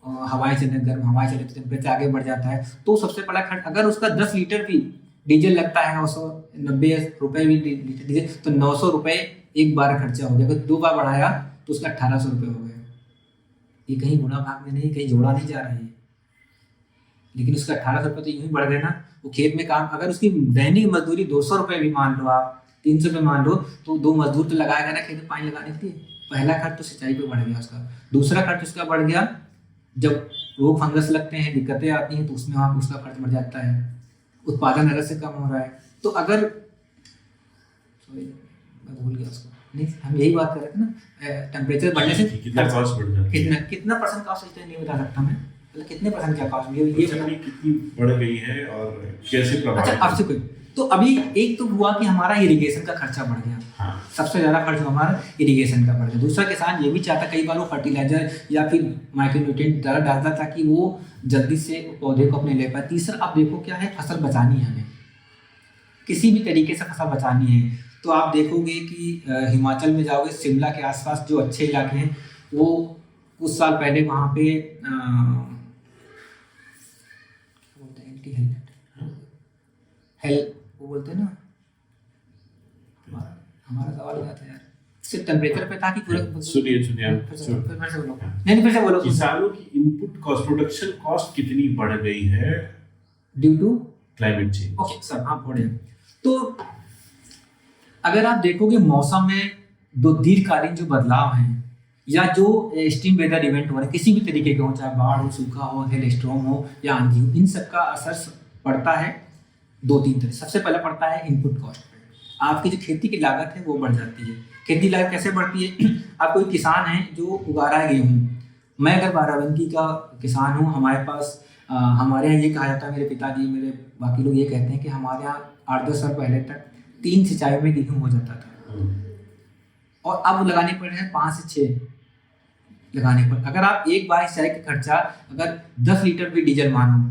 हवाएं चलने, गर्म हवाएं चले तो टेम्परेचर आगे बढ़ जाता है। तो सबसे बड़ा खर्च, अगर उसका 10 लीटर भी डीजल लगता है, 990 रुपये भी लीटर डीजल, तो 900 रुपये एक बार खर्चा हो गया। अगर 2 बार बढ़ाया तो उसका 1800 रुपये हो गया। ये कहीं गुणा भाग में नहीं, कहीं जोड़ा नहीं जा रहा है, लेकिन उसका 1800 रुपये तो यूं ही बढ़ गए ना। वो खेत में काम, अगर उसकी दैनिक मजदूरी 200 रुपये भी मान लो, आप 300 रुपये मान लो, तो 2 मजदूर तो लगाएगा ना खेत में पानी लगाने के लिए। पहला खर्च तो सिंचाई पे बढ़ गया उसका। दूसरा खर्च उसका बढ़ गया, जब रोग फंगस लगते हैं, दिक्कतें आती हैं, तो उसमें वहाँ उसका खर्च बढ़ जाता है। उत्पादन अलग से कम हो रहा है। तो अगर, सॉरी मैं भूल गया उसको, नहीं, हम यही बात कर रहे थे ना, टेम्परेचर बढ़ने से कितना कॉस्ट बढ़ जाता है? कितना परसेंट कॉस्ट नहीं बता सकता मैं, मतलब कितने परसेंट क्या कॉस्ट ये कितनी बढ़ गई है और कैसे प्रभावित? अच्छा, आपसे कोई तो अभी एक तो हुआ कि हमारा इरिगेशन का खर्चा बढ़ गया। हाँ। सबसे ज्यादा खर्च हमारा इरिगेशन का बढ़ गया। दूसरा, किसान ये भी चाहता, कई बार वो फर्टिलाइजर या फिर माइक्रोन्यूट्रिएंट ज़्यादा डालता ताकि वो जल्दी से पौधे को अपने ले पाए। तीसरा, आप देखो क्या है, फसल बचानी है हमें, किसी भी तरीके से फसल बचानी है। तो आप देखोगे कि हिमाचल में जाओगे, शिमला के आसपास जो अच्छे इलाके हैं, वो कुछ साल पहले वहाँ पे वो बोलते हैं ना, हमारा सवाल क्या था यार, सिर्फ टेम्परेचर पे था कि पूरा सुनिए फिर से बोलो। नहीं, फिर से बोलो। किसानों की इनपुट कॉस्ट, प्रोडक्शन कॉस्ट कितनी बढ़ गई है due to climate change? Okay sir, हाँ बढ़िया। तो अगर आप देखोगे मौसम में दो दीर्घकालीन जो बदलाव हैं, या जो एक्सट्रीम वेदर इवेंट हो रहे हैं, किसी भी तरीके के हो, चाहे बाढ़ हो, सूखा हो, हेल स्टॉर्म हो या आंधी हो, इन सब का असर पड़ता है 2-3 तरह। सबसे पहले पड़ता है इनपुट कॉस्ट पे। आपकी जो खेती की लागत है वो बढ़ जाती है। खेती लागत कैसे बढ़ती है? आप कोई किसान है जो उगा रहा है गेहूँ, मैं अगर बाराबंकी का किसान हूँ, हमारे पास हमारे यहाँ ये कहा जाता है, मेरे पिताजी, मेरे बाकी लोग ये कहते हैं कि हमारे यहाँ 8-10 साल पहले तक 3 सिंचाई में गेहूँ हो जाता था, और अब लगाने पड़ रहे हैं 5 से 6 लगाने पर। अगर आप एक बार सिंचाई का खर्चा अगर 10 लीटर भी डीजल मानो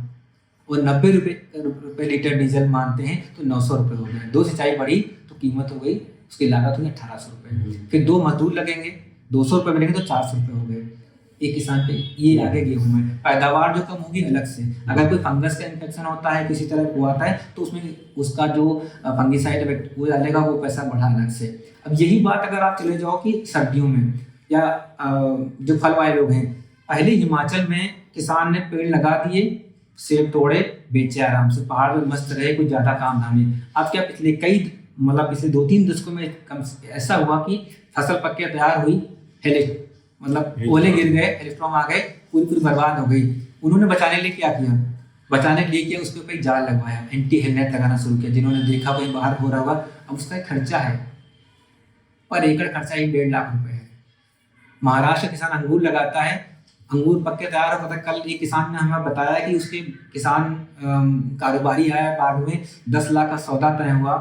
और 90 रुपये लीटर डीजल मानते हैं, तो 900 रुपये हो गया। 2 सिंचाई बढ़ी तो कीमत हो गई, उसकी लागत हुई 1800 रुपये। फिर 2 मजदूर लगेंगे, 200 रुपये मिलेंगे, तो 400 रुपये हो गए एक किसान पे। ये आगे गेहूँ में पैदावार जो कम होगी अलग से। अगर कोई फंगस का इन्फेक्शन होता है, किसी तरह को आता है, तो उसमें उसका जो फंगिसाइड वो डालेगा, वो पैसा बढ़ा अलग से। अब यही बात अगर आप चले जाओ कि सर्दियों में या जो फल वाले लोग हैं, पहले हिमाचल में किसान ने पेड़ लगा दिए, सेब तोड़े, बेचे आराम से, पहाड़ में मस्त रहे, कुछ ज़्यादा काम धाम नहीं। अब क्या पिछले 2-3 दशकों में कम ऐसा हुआ कि फसल पक के तैयार हुई, ओले गिर गए, हेलस्टॉर्म आ गए, पूरी बर्बाद हो गई। उन्होंने बचाने के लिए क्या किया? बचाने के लिए किया, उसके ऊपर एक जाल लगवाया, एंटी हेल नेट लगाना शुरू किया। जिन्होंने देखा कहीं बाहर हो रहा होगा, अब उसका एक खर्चा है, पर एकड़ खर्चा 1-1.5 लाख रुपए है। महाराष्ट्र किसान अंगूर लगाता है, अंगूर पक के तैयार होता है। कल एक किसान ने हमें बताया कि उसके किसान कारोबारी आया बाग में, 10 लाख का सौदा तय हुआ।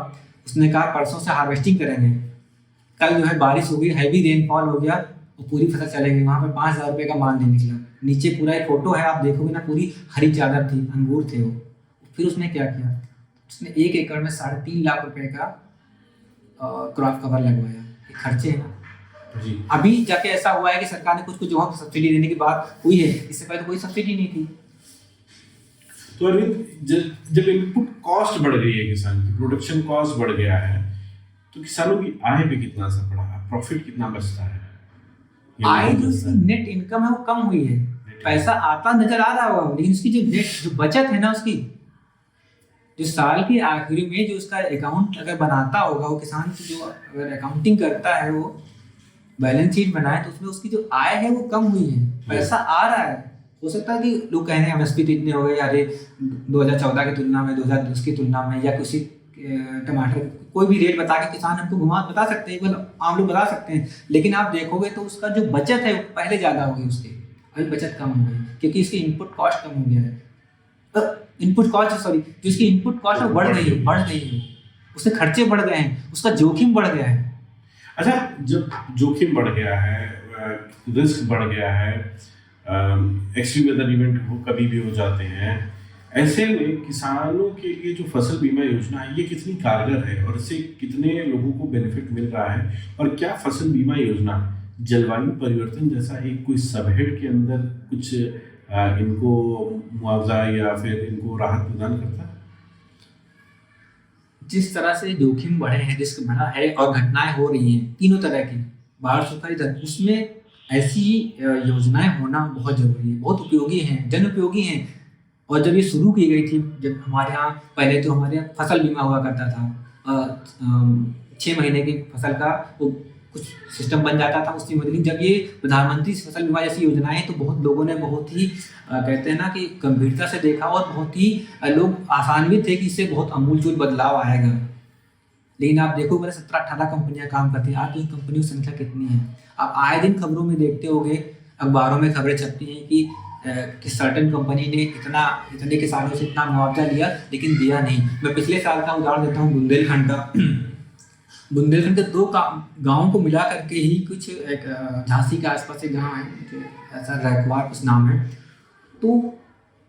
उसने कहा परसों से हार्वेस्टिंग करेंगे। कल जो है बारिश हो गई, हैवी रेनफॉल हो गया, और पूरी फसल चलेगी। वहाँ पे 5000 रुपये का माल नहीं निकला। नीचे पूरा एक फोटो है, आप देखोगे ना, पूरी हरी चादर थी, अंगूर थे वो। फिर उसने क्या किया? उसने 1 एकड़ में 3.5 लाख रुपए का क्रॉप कवर लगवाया। खर्चे है ना जी। अभी जाके ऐसा हुआ है कि सरकार ने कुछ जगहों पर सब्सिडी देने की बात हुई है, इससे पहले कोई सब्सिडी नहीं थी। तो अरविंद, जब इनपुट कॉस्ट बढ़ गई है, किसान की प्रोडक्शन कॉस्ट बढ़ गया है, तो किसानों की आय पे कितना असर पड़ा है? प्रॉफिट कितना बचता है? आय जो उसकी नेट इनकम है वो कम हुई है। पैसा आता नजर आ रहा होगा, लेकिन उसकी जो नेट जो बचत है ना, उसकी जो साल की आखिरी में जो उसका अकाउंट अगर बनाता होगा, वो किसान की जो अगर अकाउंटिंग करता है, वो बैलेंस शीट बनाए, तो उसमें उसकी जो आय है वो कम हुई है, पैसा आ रहा है। हो सकता है कि लोग कह रहे हैं एमएसपी तो इतने हो गए, अरे 2014 की तुलना में, 2010 की तुलना में, या किसी टमाटर कोई भी रेट बता के किसान हमको घुमा बता सकते हैं, मतलब आम लोग बता सकते हैं। लेकिन आप देखोगे तो उसका जो बचत है वो पहले ज़्यादा होगी उसके, अभी बचत कम हो गई, क्योंकि इसकी इनपुट कॉस्ट कम हो गया है। इनपुट कॉस्ट सॉरी जो इसकी इनपुट कॉस्ट है वो बढ़ गई है, उसके खर्चे बढ़ गए हैं, उसका जोखिम बढ़ गया है। अच्छा, जब जोखिम बढ़ गया है, रिस्क बढ़ गया है, एक्सट्रीम वेदर इवेंट हो कभी भी हो जाते हैं, ऐसे में किसानों के लिए जो फसल बीमा योजना है ये कितनी कारगर है और इससे कितने लोगों को बेनिफिट मिल रहा है? और क्या फसल बीमा योजना जलवायु परिवर्तन जैसा एक कोई सबहेड के अंदर कुछ इनको मुआवजा या फिर इनको राहत प्रदान करता है? जिस तरह से जोखिम बढ़े हैं, रिस्क बढ़ा है और घटनाएं हो रही हैं तीनों तरह की, बाढ़, सूखा, इधर, उसमें ऐसी योजनाएं होना बहुत जरूरी है, बहुत उपयोगी हैं, जन उपयोगी हैं। और जब ये शुरू की गई थी, जब हमारे यहाँ पहले तो हमारे यहाँ फसल बीमा हुआ करता था, 6 महीने की फसल का वो कुछ सिस्टम बन जाता था उसकी मदद। जब ये प्रधानमंत्री फसल बीमा जैसी योजनाएं, तो बहुत लोगों ने बहुत ही कहते हैं ना कि गंभीरता से देखा, और बहुत ही लोग आसान्वित थे कि इससे बहुत अमूलचूल बदलाव आएगा। लेकिन आप देखो, मेरे 17-18 कंपनियां काम करती हैं, आज इन कंपनियों की संख्या कितनी है? आप आए दिन खबरों में देखते होंगे, अखबारों में खबरें छपती हैं कि सर्टेन कंपनी ने इतने किसानों से इतना मुआवजा लिया, लेकिन दिया नहीं। मैं पिछले साल का उदाहरण देता हूँ, बुंदेलखंड का। बुंदेलखंड के 2 गाँवों को मिला करके ही कुछ, एक झांसी के आसपास एक गाँव है, ऐसा रैकवार कुछ नाम है, तो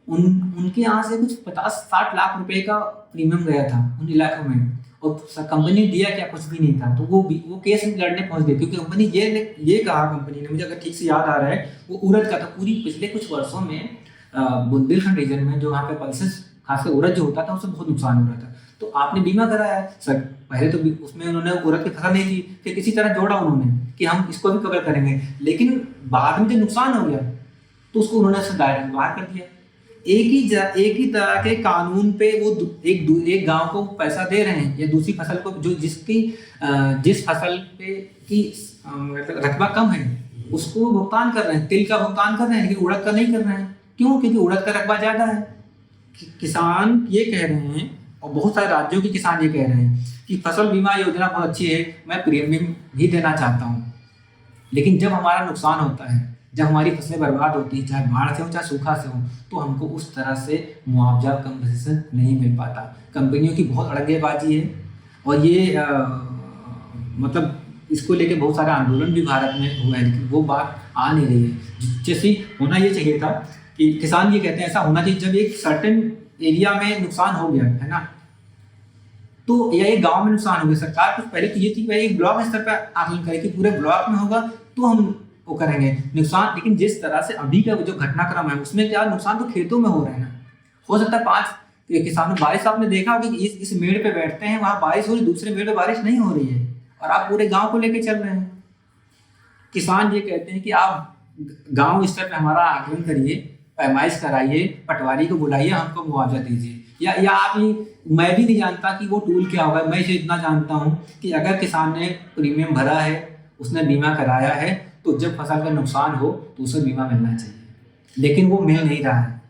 उनके यहाँ से कुछ 50-60 लाख रुपए का प्रीमियम गया था उन इलाकों में, और कंपनी ने दिया क्या? कुछ भी नहीं था। तो वो केस लड़ने पहुंच गए, क्योंकि कंपनी ये कहा, कंपनी ने, मुझे अगर ठीक से याद आ रहा है, वो उड़द का था। पूरी पिछले कुछ वर्षों में बुंदेलखंड रीजन में, जो वहाँ पे पल्सेस, खासकर उड़द जो होता था, उससे बहुत नुकसान हो रहा था। तो आपने बीमा कराया सर, पहले तो उसमें उन्होंने उड़द की फसल नहीं दी, फिर किसी तरह जोड़ा उन्होंने कि हम इसको भी कवर करेंगे, लेकिन बाद में जब नुकसान हो गया तो उसको उन्होंने दायरे में बाहर कर दिया। एक ही तरह के कानून पे वो एक गांव को पैसा दे रहे हैं, या दूसरी फसल को, जो जिस फसल पे की रकबा कम है उसको भुगतान कर रहे हैं, तिल का भुगतान कर रहे हैं, लेकिन उड़द का नहीं कर रहे हैं। क्यों? क्योंकि उड़द का रकबा ज़्यादा है। किसान ये कह रहे हैं, और बहुत सारे राज्यों के किसान ये कह रहे हैं कि फसल बीमा योजना बहुत अच्छी है, मैं प्रीमियम भी देना चाहता हूँ, लेकिन जब हमारा नुकसान होता है, जब हमारी फसलें बर्बाद होती हैं, चाहे बाढ़ से हो चाहे सूखा से हो, तो हमको उस तरह से मुआवजा, कंपनसेशन नहीं मिल पाता। कंपनियों की बहुत अड़ंगेबाजी है, और ये मतलब इसको लेके बहुत सारा आंदोलन भी भारत में हुआ है, लेकिन वो बात आ नहीं रही है। जैसे होना ये चाहिए था कि किसान ये कहते हैं, ऐसा होना चाहिए, जब एक सर्टेन एरिया में नुकसान हो गया है ना, तो या एक गांव में नुकसान हो गया, सरकार कुछ पहले तो ये थी, एक ब्लॉक स्तर पर आकलन करे कि पूरे ब्लॉक में होगा तो हम वो करेंगे नुकसान। लेकिन जिस तरह से अभी का जो घटनाक्रम है, उसमें क्या नुकसान तो खेतों में हो रहे हैं ना। हो सकता है 5 किसानों, बारिश आपने देखा होगा कि इस मेड़ पे बैठते हैं, वहां बारिश हो रही, दूसरे मेड़ पे बारिश नहीं हो रही है, और आप पूरे गांव को लेके चल रहे हैं। किसान ये कहते हैं कि आप गांव स्तर पे हमारा आकलन करिए, पैमाइश कराइए, पटवारी को बुलाइए, हमको मुआवजा दीजिए। या आप ही, मैं भी नहीं जानता कि वो टूल क्या होगा। मैं इसे इतना जानता हूँ कि अगर किसान ने प्रीमियम भरा है, उसने बीमा कराया है, तो जब फसल का नुकसान हो तो उसे बीमा मिलना चाहिए, लेकिन वो मिल नहीं रहा है।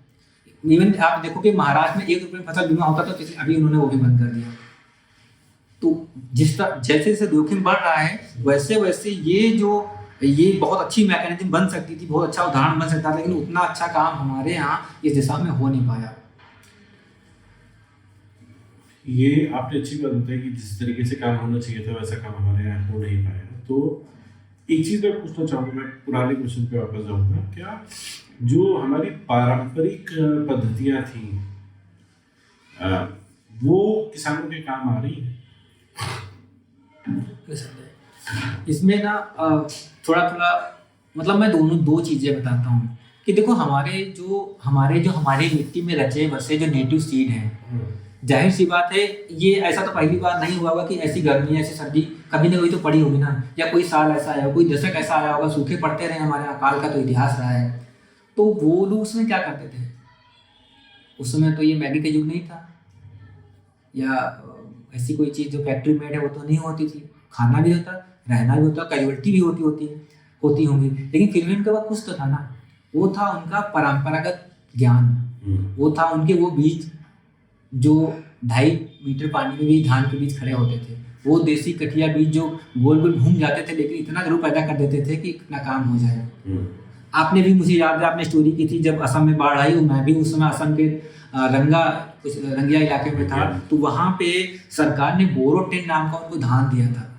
इवन आप देखो कि महाराष्ट्र में 1 रुपये में फसल बीमा होता था, तो अभी उन्होंने वो भी बंद कर दिया। तो जैसे जैसे जोखिम बढ़ रहा है, वैसे वैसे ये बहुत अच्छी मैकेनिज्म बन सकती थी, बहुत अच्छा उदाहरण बन सकता था, लेकिन उतना अच्छा काम हमारे यहाँ इस दिशा में हो नहीं पाया। ये आपने अच्छी बात बताई कि जिस तरीके से काम होना चाहिए था, वैसा काम हमारे यहाँ हो नहीं पाया। तो एक चीज़ मैं पूछना चाहूँगा, मैं पुराने क्वेश्चन पे वापस जाऊँगा, क्या जो हमारी पारंपरिक पद्धतियाँ थी, वो किसानों के काम आ रही है? इसमें ना थोड़ा मतलब मैं दो चीज़ें बताता हूँ कि देखो, हमारी मिट्टी में रचे बसे जो नेटिव सीड हैं, जाहिर सी बात है, ये ऐसा तो पहली बार नहीं हुआ होगा कि ऐसी गर्मी, ऐसी सर्दी कभी ना कभी तो पड़ी होगी ना, या कोई साल ऐसा आया, कोई दशक ऐसा आया होगा, सूखे पड़ते रहे, हमारे अकाल का तो इतिहास रहा है। तो वो लोग उसमें क्या करते थे? उस समय तो ये मैगी का युग नहीं था, या ऐसी कोई चीज़ जो फैक्ट्री मेड है वो तो नहीं होती थी। खाना भी होता, रहना भी होता, कैजुअलिटी भी होती होंगी, लेकिन फिर भी उनके पास कुछ तो था ना। वो था उनका परंपरागत ज्ञान, वो था उनके वो बीज जो 2.5 मीटर पानी में भी धान के बीज खड़े होते थे, वो देसी कठिया बीज जो गोल गोल घूम जाते थे लेकिन इतना जरूर पैदा कर देते थे कि इतना काम हो जाए। आपने भी, मुझे याद है आपने स्टोरी की थी जब असम में बाढ़ आई, मैं भी उस समय असम के रंगिया इलाके में था, तो वहाँ पे सरकार ने बोरोटेन नाम का उनको धान दिया था,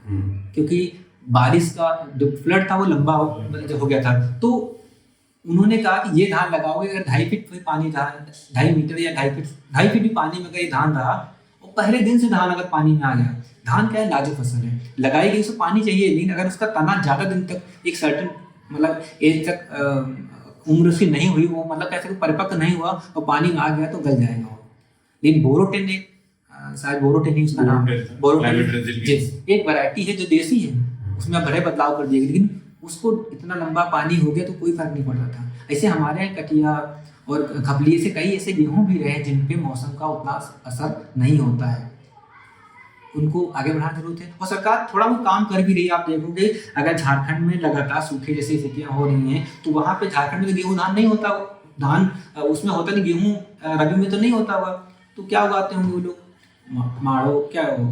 क्योंकि बारिश का जो फ्लड था वो लंबा हो गया था। तो उन्होंने कहा कि ये धान लगाओगे, अगर 2.5 फीट भी पानी रहा, 2.5 मीटर या 2.5 फीट भी पानी में अगर ये धान रहा, और पहले दिन से धान अगर पानी में आ गया, धान क्या है, नाजुक फसल है, लगाई गई उसको पानी चाहिए, लेकिन अगर उसका तना ज़्यादा दिन तक एक सर्टन मतलब एज तक उम्र उसकी नहीं हुई, वो मतलब कैसे परिपक्व नहीं हुआ और पानी में आ गया तो गल जाएगा वो। लेकिन बोरोटेन शायद बोरोटेन ही उसका नाम, बोरोटेन एक वैरायटी है जो देसी है, उसमें बड़े बदलाव कर दिए, लेकिन उसको इतना लंबा पानी हो गया तो कोई फर्क नहीं पड़ता था। ऐसे हमारे यहाँ कटिया और खपली से कई ऐसे गेहूं भी रहे जिन पे मौसम का उतना असर नहीं होता है, उनको आगे बढ़ाना जरूरत है। और सरकार थोड़ा वो काम कर भी रही है। आप देखोगे अगर झारखंड में लगातार सूखे जैसी स्थितियाँ हो रही हैं, तो वहाँ पे झारखंड में तो गेहूँ धान नहीं होता, धान उसमें होता नहीं, गेहूँ रबी में तो नहीं होता हुआ, तो क्या उगाते होंगे वो लोग,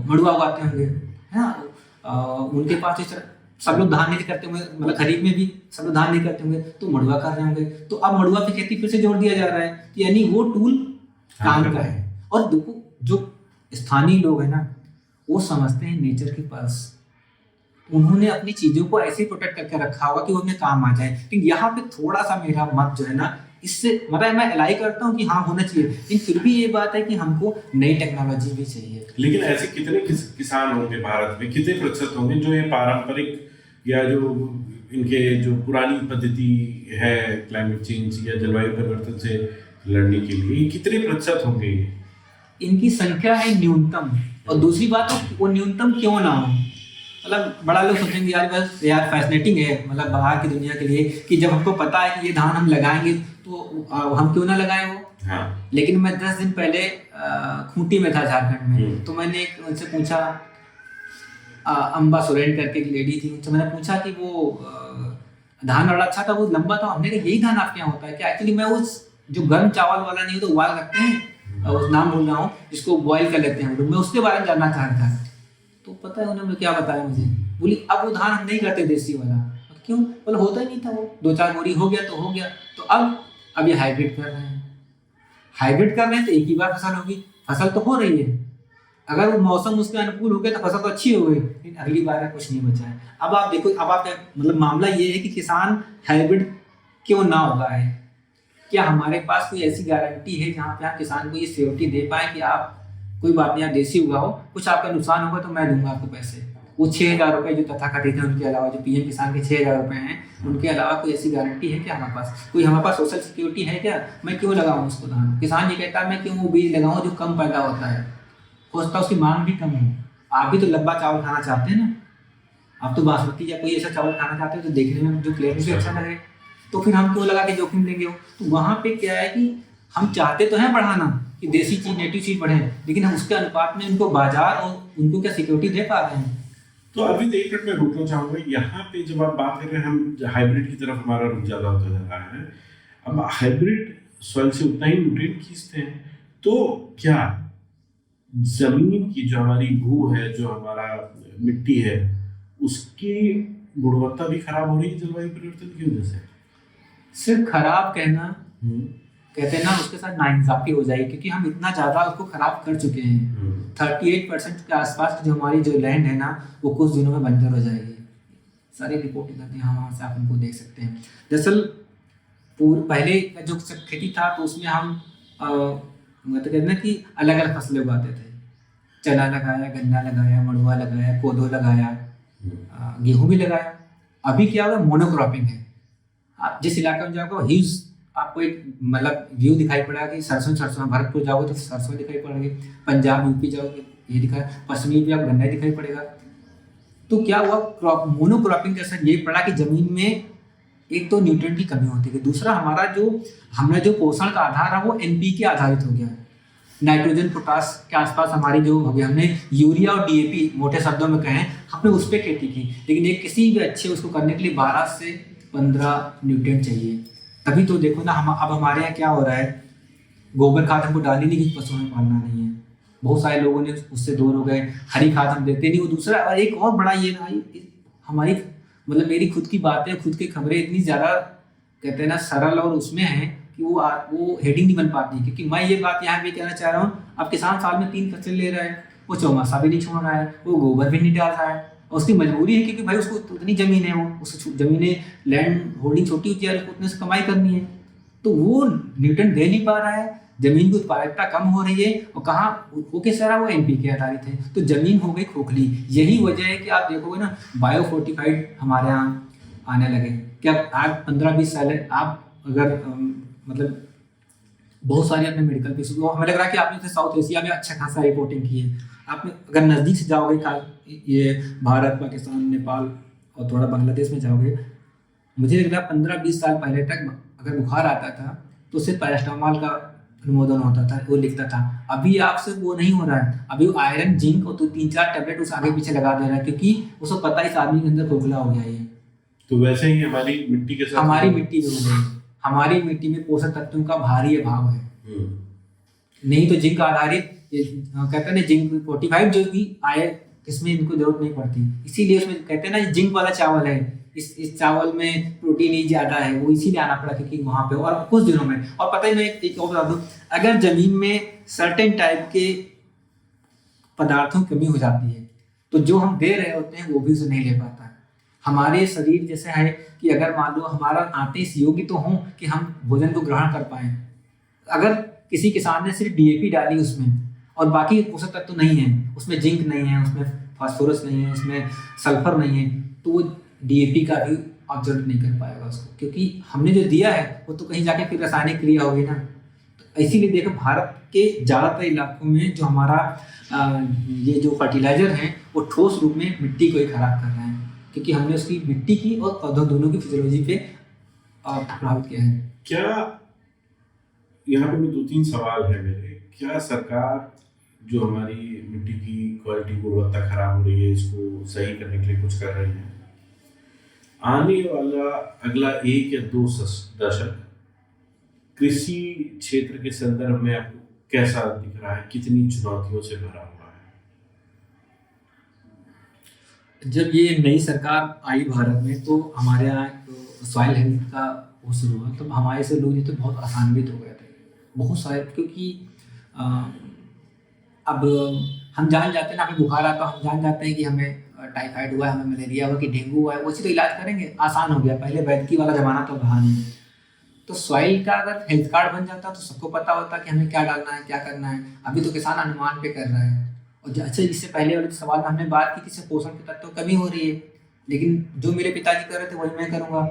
मड़ुआ उगाते होंगे, है ना। उनके पास इस तरह सब लोग धान नहीं करते होंगे, मतलब खरीफ में भी सब लोग धान नहीं करते होंगे, तो मड़ुआ कर रहे होंगे। तो अब मड़ुआ की खेती फिर से जोड़ दिया जा रहा है, यानी वो टूल काम का है। और देखो जो स्थानीय लोग हैं ना, वो समझते हैं नेचर के पास, उन्होंने अपनी चीजों को ऐसे प्रोटेक्ट करके रखा होगा कि वो अपने काम आ जाए। लेकिन यहाँ पे थोड़ा सा मेरा मत जो है ना, इससे मतलब मैं अलाई करता हूँ कि हाँ होना चाहिए, लेकिन फिर भी ये बात है कि हमको नई टेक्नोलॉजी भी चाहिए। लेकिन ऐसे कितने किसान होंगे भारत में, कितने प्रतिशत होंगे जो ये पारंपरिक या जो इनके जो पुरानी पद्धति है क्लाइमेट चेंज या जलवायु परिवर्तन से लड़ने के लिए, कितने प्रतिशत होंगे? इनकी संख्या है न्यूनतम, और दूसरी बात है वो न्यूनतम क्यों ना हो। मतलब बड़ा लोग सोचेंगे यार बस यार फैसिनेटिंग है, मतलब बाहर की दुनिया के लिए, कि जब हमको पता है कि ये धान हम लगाएंगे तो हम क्यों ना लगाएं वो। हाँ। लेकिन मैं 10 दिन पहले खूंटी में था झारखंड में, तो मैंने उनसे पूछा, अम्बा सोरेन करके एक लेडी थी, उनसे मैंने पूछा कि वो धान बड़ा अच्छा था, वो लंबा था। हमने कहा यही धान आपके यहाँ होता है क्या? एक्चुअली मैं उस जो गर्म चावल वाला नहीं, तो उबाल रखते हैं, उस नाम बोल रहा हूँ, जिसको बॉईल कर लेते हैं, मैं उसके बारे में जानना चाह रहा था। तो पता है उन्होंने क्या बताया मुझे, बोली अब वो धान हम नहीं करते देसी वाला। क्यों? बोले होता ही नहीं था, वो 2-4 बोरी हो गया तो हो गया। तो अब ये हाइब्रिड कर रहे हैं, तो एक ही बार फसल होगी, फसल तो हो रही है, अगर वो मौसम उसके अनुकूल हो गया तो फसल तो अच्छी हो गई, लेकिन अगली बार कुछ नहीं बचा है। अब आप देखो, अब आप मतलब मामला ये है कि किसान हाइब्रिड क्यों ना उगाए। क्या हमारे पास कोई ऐसी गारंटी है जहाँ पे आप किसान को ये सिक्योरिटी दे पाए कि आप कोई बात नहीं, आप देसी उगाओ, कुछ आपका नुकसान होगा तो मैं दूंगा आपको पैसे। वो 6,000 रुपये जो तथाकथित है, उनके अलावा जो पीएम किसान के 6,000 रुपये हैं, उनके अलावा कोई ऐसी गारंटी है क्या हमारे पास? कोई हमारे पास सोशल सिक्योरिटी है क्या? मैं क्यों लगाऊँ उसको धान? किसान ये कहता है मैं क्यों वो बीज लगाऊँ जो कम पैदा होता है, हो सकता है उसकी मांग भी कम हो। आप भी तो लंबा चावल खाना चाहते हैं ना, आप तो बासमती या कोई ऐसा चावल खाना चाहते हो जो देखने में जो फ्लेवर भी अच्छा लगे, तो फिर हम क्यों लगा के जोखिम लेंगे हो? तो वहाँ पे क्या है कि हम चाहते तो हैं बढ़ाना कि देसी चीज नेटिव चीज बढ़े, लेकिन हम उसके अनुपात में उनको बाजार और उनको क्या सिक्योरिटी दे पा रहे हैं? तो अभी 1 मिनट में रोकना चाहूंगा यहाँ पे, जब आप बात कर रहे हैं हम हाइब्रिड की तरफ, हमारा रुख ज्यादा होता जा रहा है। अब हाइब्रिड सॉइल से उतना ही न्यूट्रिएंट खींचते हैं, तो क्या जमीन की जो हमारी भू है, जो हमारा मिट्टी है, उसकी गुणवत्ता भी खराब हो रही है जलवायु परिवर्तन की वजह से? सिर्फ खराब कहना कहते हैं ना, उसके साथ नाइंसाफी हो जाएगी, क्योंकि हम इतना ज़्यादा उसको खराब कर चुके हैं। 38% के आसपास की जो हमारी जो लैंड है ना, वो कुछ दिनों में बंजर हो जाएगी। सारी रिपोर्ट इधर दी, हाँ वहाँ से आप उनको देख सकते हैं। दरअसल पहले जो खेती था तो उसमें हम मतलब कहते हैं कि अलग अलग फसलें उगाते थे, चना लगाया, गन्ना लगाया, मड़ुआ लगाया, कोदो लगाया, गेहूँ भी लगाया। अभी क्या होगा, मोनोक्रॉपिंग है। आप जिस इलाके में जाओगे ह्यूज आपको एक मतलब व्यू दिखाई पड़ेगा कि सरसों, भरतपुर जाओगे तो सरसों दिखाई पड़ेगी, पंजाब यूपी जाओगे ये दिखाई, पश्चिमी भी आप गन्ना दिखाई पड़ेगा। तो क्या हुआ, मोनोक्रॉपिंग का असर ये पड़ा कि जमीन में एक तो न्यूट्रिएंट की कमी होती है, दूसरा हमारा जो पोषण का आधार है वो एनपीके आधारित हो गया है। नाइट्रोजन पोटास के आसपास हमारी जो हो गया, हमने यूरिया और डीएपी मोटे शब्दों में कहें, हमने उस पर खेती की। लेकिन एक किसी भी अच्छे उसको करने के लिए 12 से 15 न्यूट्रिएंट चाहिए। तभी तो देखो ना, हम अब हमारे यहाँ क्या हो रहा है, गोबर खाद हमको डालनी नहीं कि पशुओं में पालना नहीं है। बहुत सारे लोगों ने उससे दूर हो गए, हरी खाद हम देते नहीं। वो दूसरा और एक और बड़ा ये ना, हमारी मतलब मेरी खुद की बातें, खुद की खबरें इतनी ज़्यादा कहते हैं ना सरल और उसमें हैं कि वो हेडिंग नहीं बन पाती। क्योंकि मैं ये बात यहाँ पे कहना चाह रहा हूँ, अब किसान साल में 3 फसल ले रहा है, वो चौमासा भी नहीं छोड़ रहा है, वो गोबर भी नहीं डाल रहा है, और उसकी मजबूरी है क्योंकि भाई उसको उतनी ज़मीन है, वो उस ज़मीनें लैंड होल्डिंग छोटी होती है, उसको उतने से कमाई करनी है, तो वो न्यूट्रिएंट दे नहीं पा रहा है, जमीन की उत्पादकता कम हो रही है। और कहाँ वो किस तरह वो एनपीके आधारित है, तो जमीन हो गई खोखली। यही वजह है कि आप देखोगे ना, बायो फोर्टिफाइड हमारे यहाँ आने लगे। क्या आज 15-20 साल है, आप अगर मतलब बहुत सारी अपने मेडिकल पे हमें लग रहा है कि आपने साउथ एशिया में अच्छा खासा रिपोर्टिंग की है। आपने अगर नज़दीक से जाओगे, ये भारत, पाकिस्तान, नेपाल और थोड़ा बांग्लादेश में जाओगे, मुझे लग रहा है 15-20 साल पहले तक अगर बुखार आता था तो सिर्फ पैरास्टामोल का अनुमोदन होता था, वो लिखता था। अभी आपसे वो नहीं हो रहा है, अभी वो आयरन, जिंक और तो 3-4 टैबलेट उस आगे पीछे लगा दे रहा है, क्योंकि उसको पता है इस आदमी के अंदर खोखला हो गया है। तो वैसे ही हमारी मिट्टी के साथ, हमारी मिट्टी में हो गई, हमारी मिट्टी में पोषक तत्वों का भारी अभाव है। नहीं तो जिंक आधारित कहते हैं ना, जिंक फोर्टिफाइड जो भी आए, इसमें इनको जरूरत नहीं पड़ती। इसीलिए उसमें कहते हैं ना, जिंक वाला चावल है, इस चावल में प्रोटीन ही ज्यादा है, वो इसीलिए आना पड़ा क्योंकि वहां पे और कुछ दिनों में। और पता ही, मैं एक और बता दूं, अगर जमीन में सर्टेन टाइप के पदार्थों की कमी हो जाती है तो जो हम दे रहे होते हैं वो भी उसे नहीं ले पाता है। हमारे शरीर जैसे है कि अगर मान लो हमारा आंतें इस योग्य तो हों कि हम भोजन को ग्रहण कर पाए, अगर किसी किसान ने सिर्फ डीएपी डाली उसमें और बाकी पोषक तत्व नहीं है, उसमें जिंक नहीं है, उसमें फास्फोरस नहीं है, उसमें सल्फर नहीं है, तो वो डीएपी का भी ऑब्जर्व नहीं कर पाएगा उसको, क्योंकि हमने जो दिया है वो तो कहीं जाके फिर रासायनिक क्रिया होगी ना। तो इसीलिए देखो, भारत के ज़्यादातर इलाकों में जो हमारा ये जो फर्टिलाइजर हैं वो ठोस रूप में मिट्टी को ही खराब कर रहे हैं, क्योंकि हमने उसकी मिट्टी की और पौधों दोनों की फिजियोलॉजी पे प्रभावित किया है। क्या यहाँ पे 2-3 सवाल है मेरे। क्या सरकार जो हमारी मिट्टी की क्वालिटी, गुणवत्ता खराब हो रही है, इसको सही करने के लिए कुछ कर रही है? आने वाला अगला 1 या 2 दशक कृषि क्षेत्र के संदर्भ में आपको कैसा दिख रहा है? कितनी चुनौतियों से भरा हुआ है? जब ये नई सरकार आई भारत में, तो हमारे यहाँ सॉइल हेल्थ का वो शुरू हुआ, तो हमारे से लोग तो बहुत आसान्वित हो गए थे, बहुत सारे। क्योंकि अब हम जान जाते हैं ना, हमें बुखार आता है, हम जान जाते हैं कि हमें टाइफाइड हुआ है, हमें मलेरिया हुआ, कि डेंगू हुआ है, उसी तो इलाज करेंगे, आसान हो गया। पहले वैद्य वाला जमाना तो रहा नहीं। तो सॉइल का अगर हेल्थ कार्ड बन जाता तो सबको पता होता कि हमें क्या डालना है, क्या करना है। अभी तो किसान अनुमान पे कर रहा है। और अच्छा, इससे पहले वाले सवाल में हमने बात की कि पोषण के तत्व कमी हो रही है, लेकिन जो मेरे पिताजी कर रहे थे वही मैं करूँगा,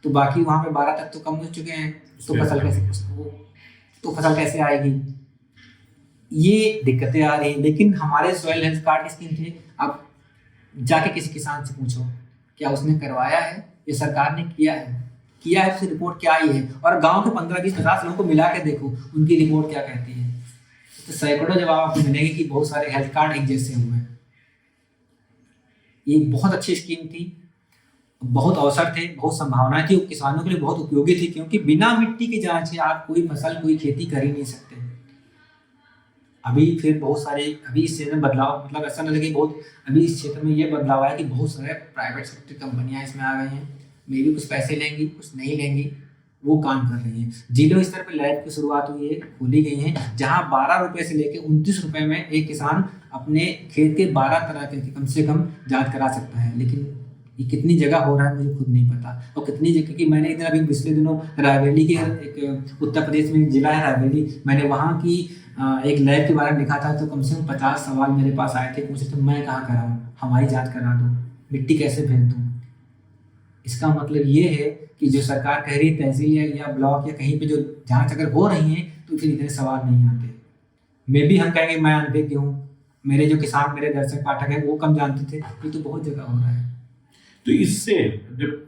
तो बाकी वहाँ पे 12 तत्व कम हो चुके हैं, तो फसल कैसे आएगी? ये दिक्कतें आ रही हैं। लेकिन हमारे सॉइल हेल्थ कार्ड की स्कीम थी। अब जाके किसी किसान से पूछो क्या उसने करवाया है, ये सरकार ने किया है, उसकी रिपोर्ट क्या आई है, और गांव के 15-20-50 लोगों को मिला के देखो उनकी रिपोर्ट क्या कहती है, तो सैकड़ों जवाब आपको मिलेंगे कि बहुत सारे हेल्थ कार्ड एक जैसे हुए। ये बहुत अच्छी स्कीम थी, बहुत अवसर थे, बहुत संभावनाएं थी, किसानों के लिए बहुत उपयोगी थी, क्योंकि बिना मिट्टी की जांच आप कोई फसल, कोई खेती कर ही नहीं सकते। अभी फिर बहुत सारे, अभी इस क्षेत्र में बदलाव, मतलब ऐसा नहीं लगे बहुत, अभी इस क्षेत्र में ये बदलाव आया कि बहुत सारे प्राइवेट सेक्टर कंपनियां इसमें आ गई हैं। मे भी कुछ पैसे लेंगी, कुछ नहीं लेंगी, वो काम कर रही हैं। जिलों स्तर पर लैब की शुरुआत हुई है, खोली गई हैं, जहां 12 रुपए से लेकर 29 रुपए में एक किसान अपने खेत के 12 तरह के कम से कम जांच करा सकता है। लेकिन ये कितनी जगह हो रहा है मुझे खुद नहीं पता, और कितनी जगह, क्योंकि मैंने इधर अभी पिछले दिनों रायबरेली के एक उत्तर प्रदेश में जिला है रायबरेली, मैंने वहाँ की एक लैब के बारे में लिखा था, तो कम से कम 50 सवाल मेरे पास आए थे, पूछे थे मैं कहाँ कराऊँ, हमारी जाँच करा दो, मिट्टी कैसे भेज दूँ। इसका मतलब ये है कि जो सरकार कह रही है तहसील या ब्लॉक या कहीं पे जो जांच अगर हो रही है, तो फिर इतने सवाल नहीं आते। मे भी हम कहेंगे मैं अनभिज्ञ हूँ, मेरे जो किसान, मेरे दर्शक पाठक हैं वो कम जानते थे, ये तो बहुत जगह हो रहा है। तो इससे जब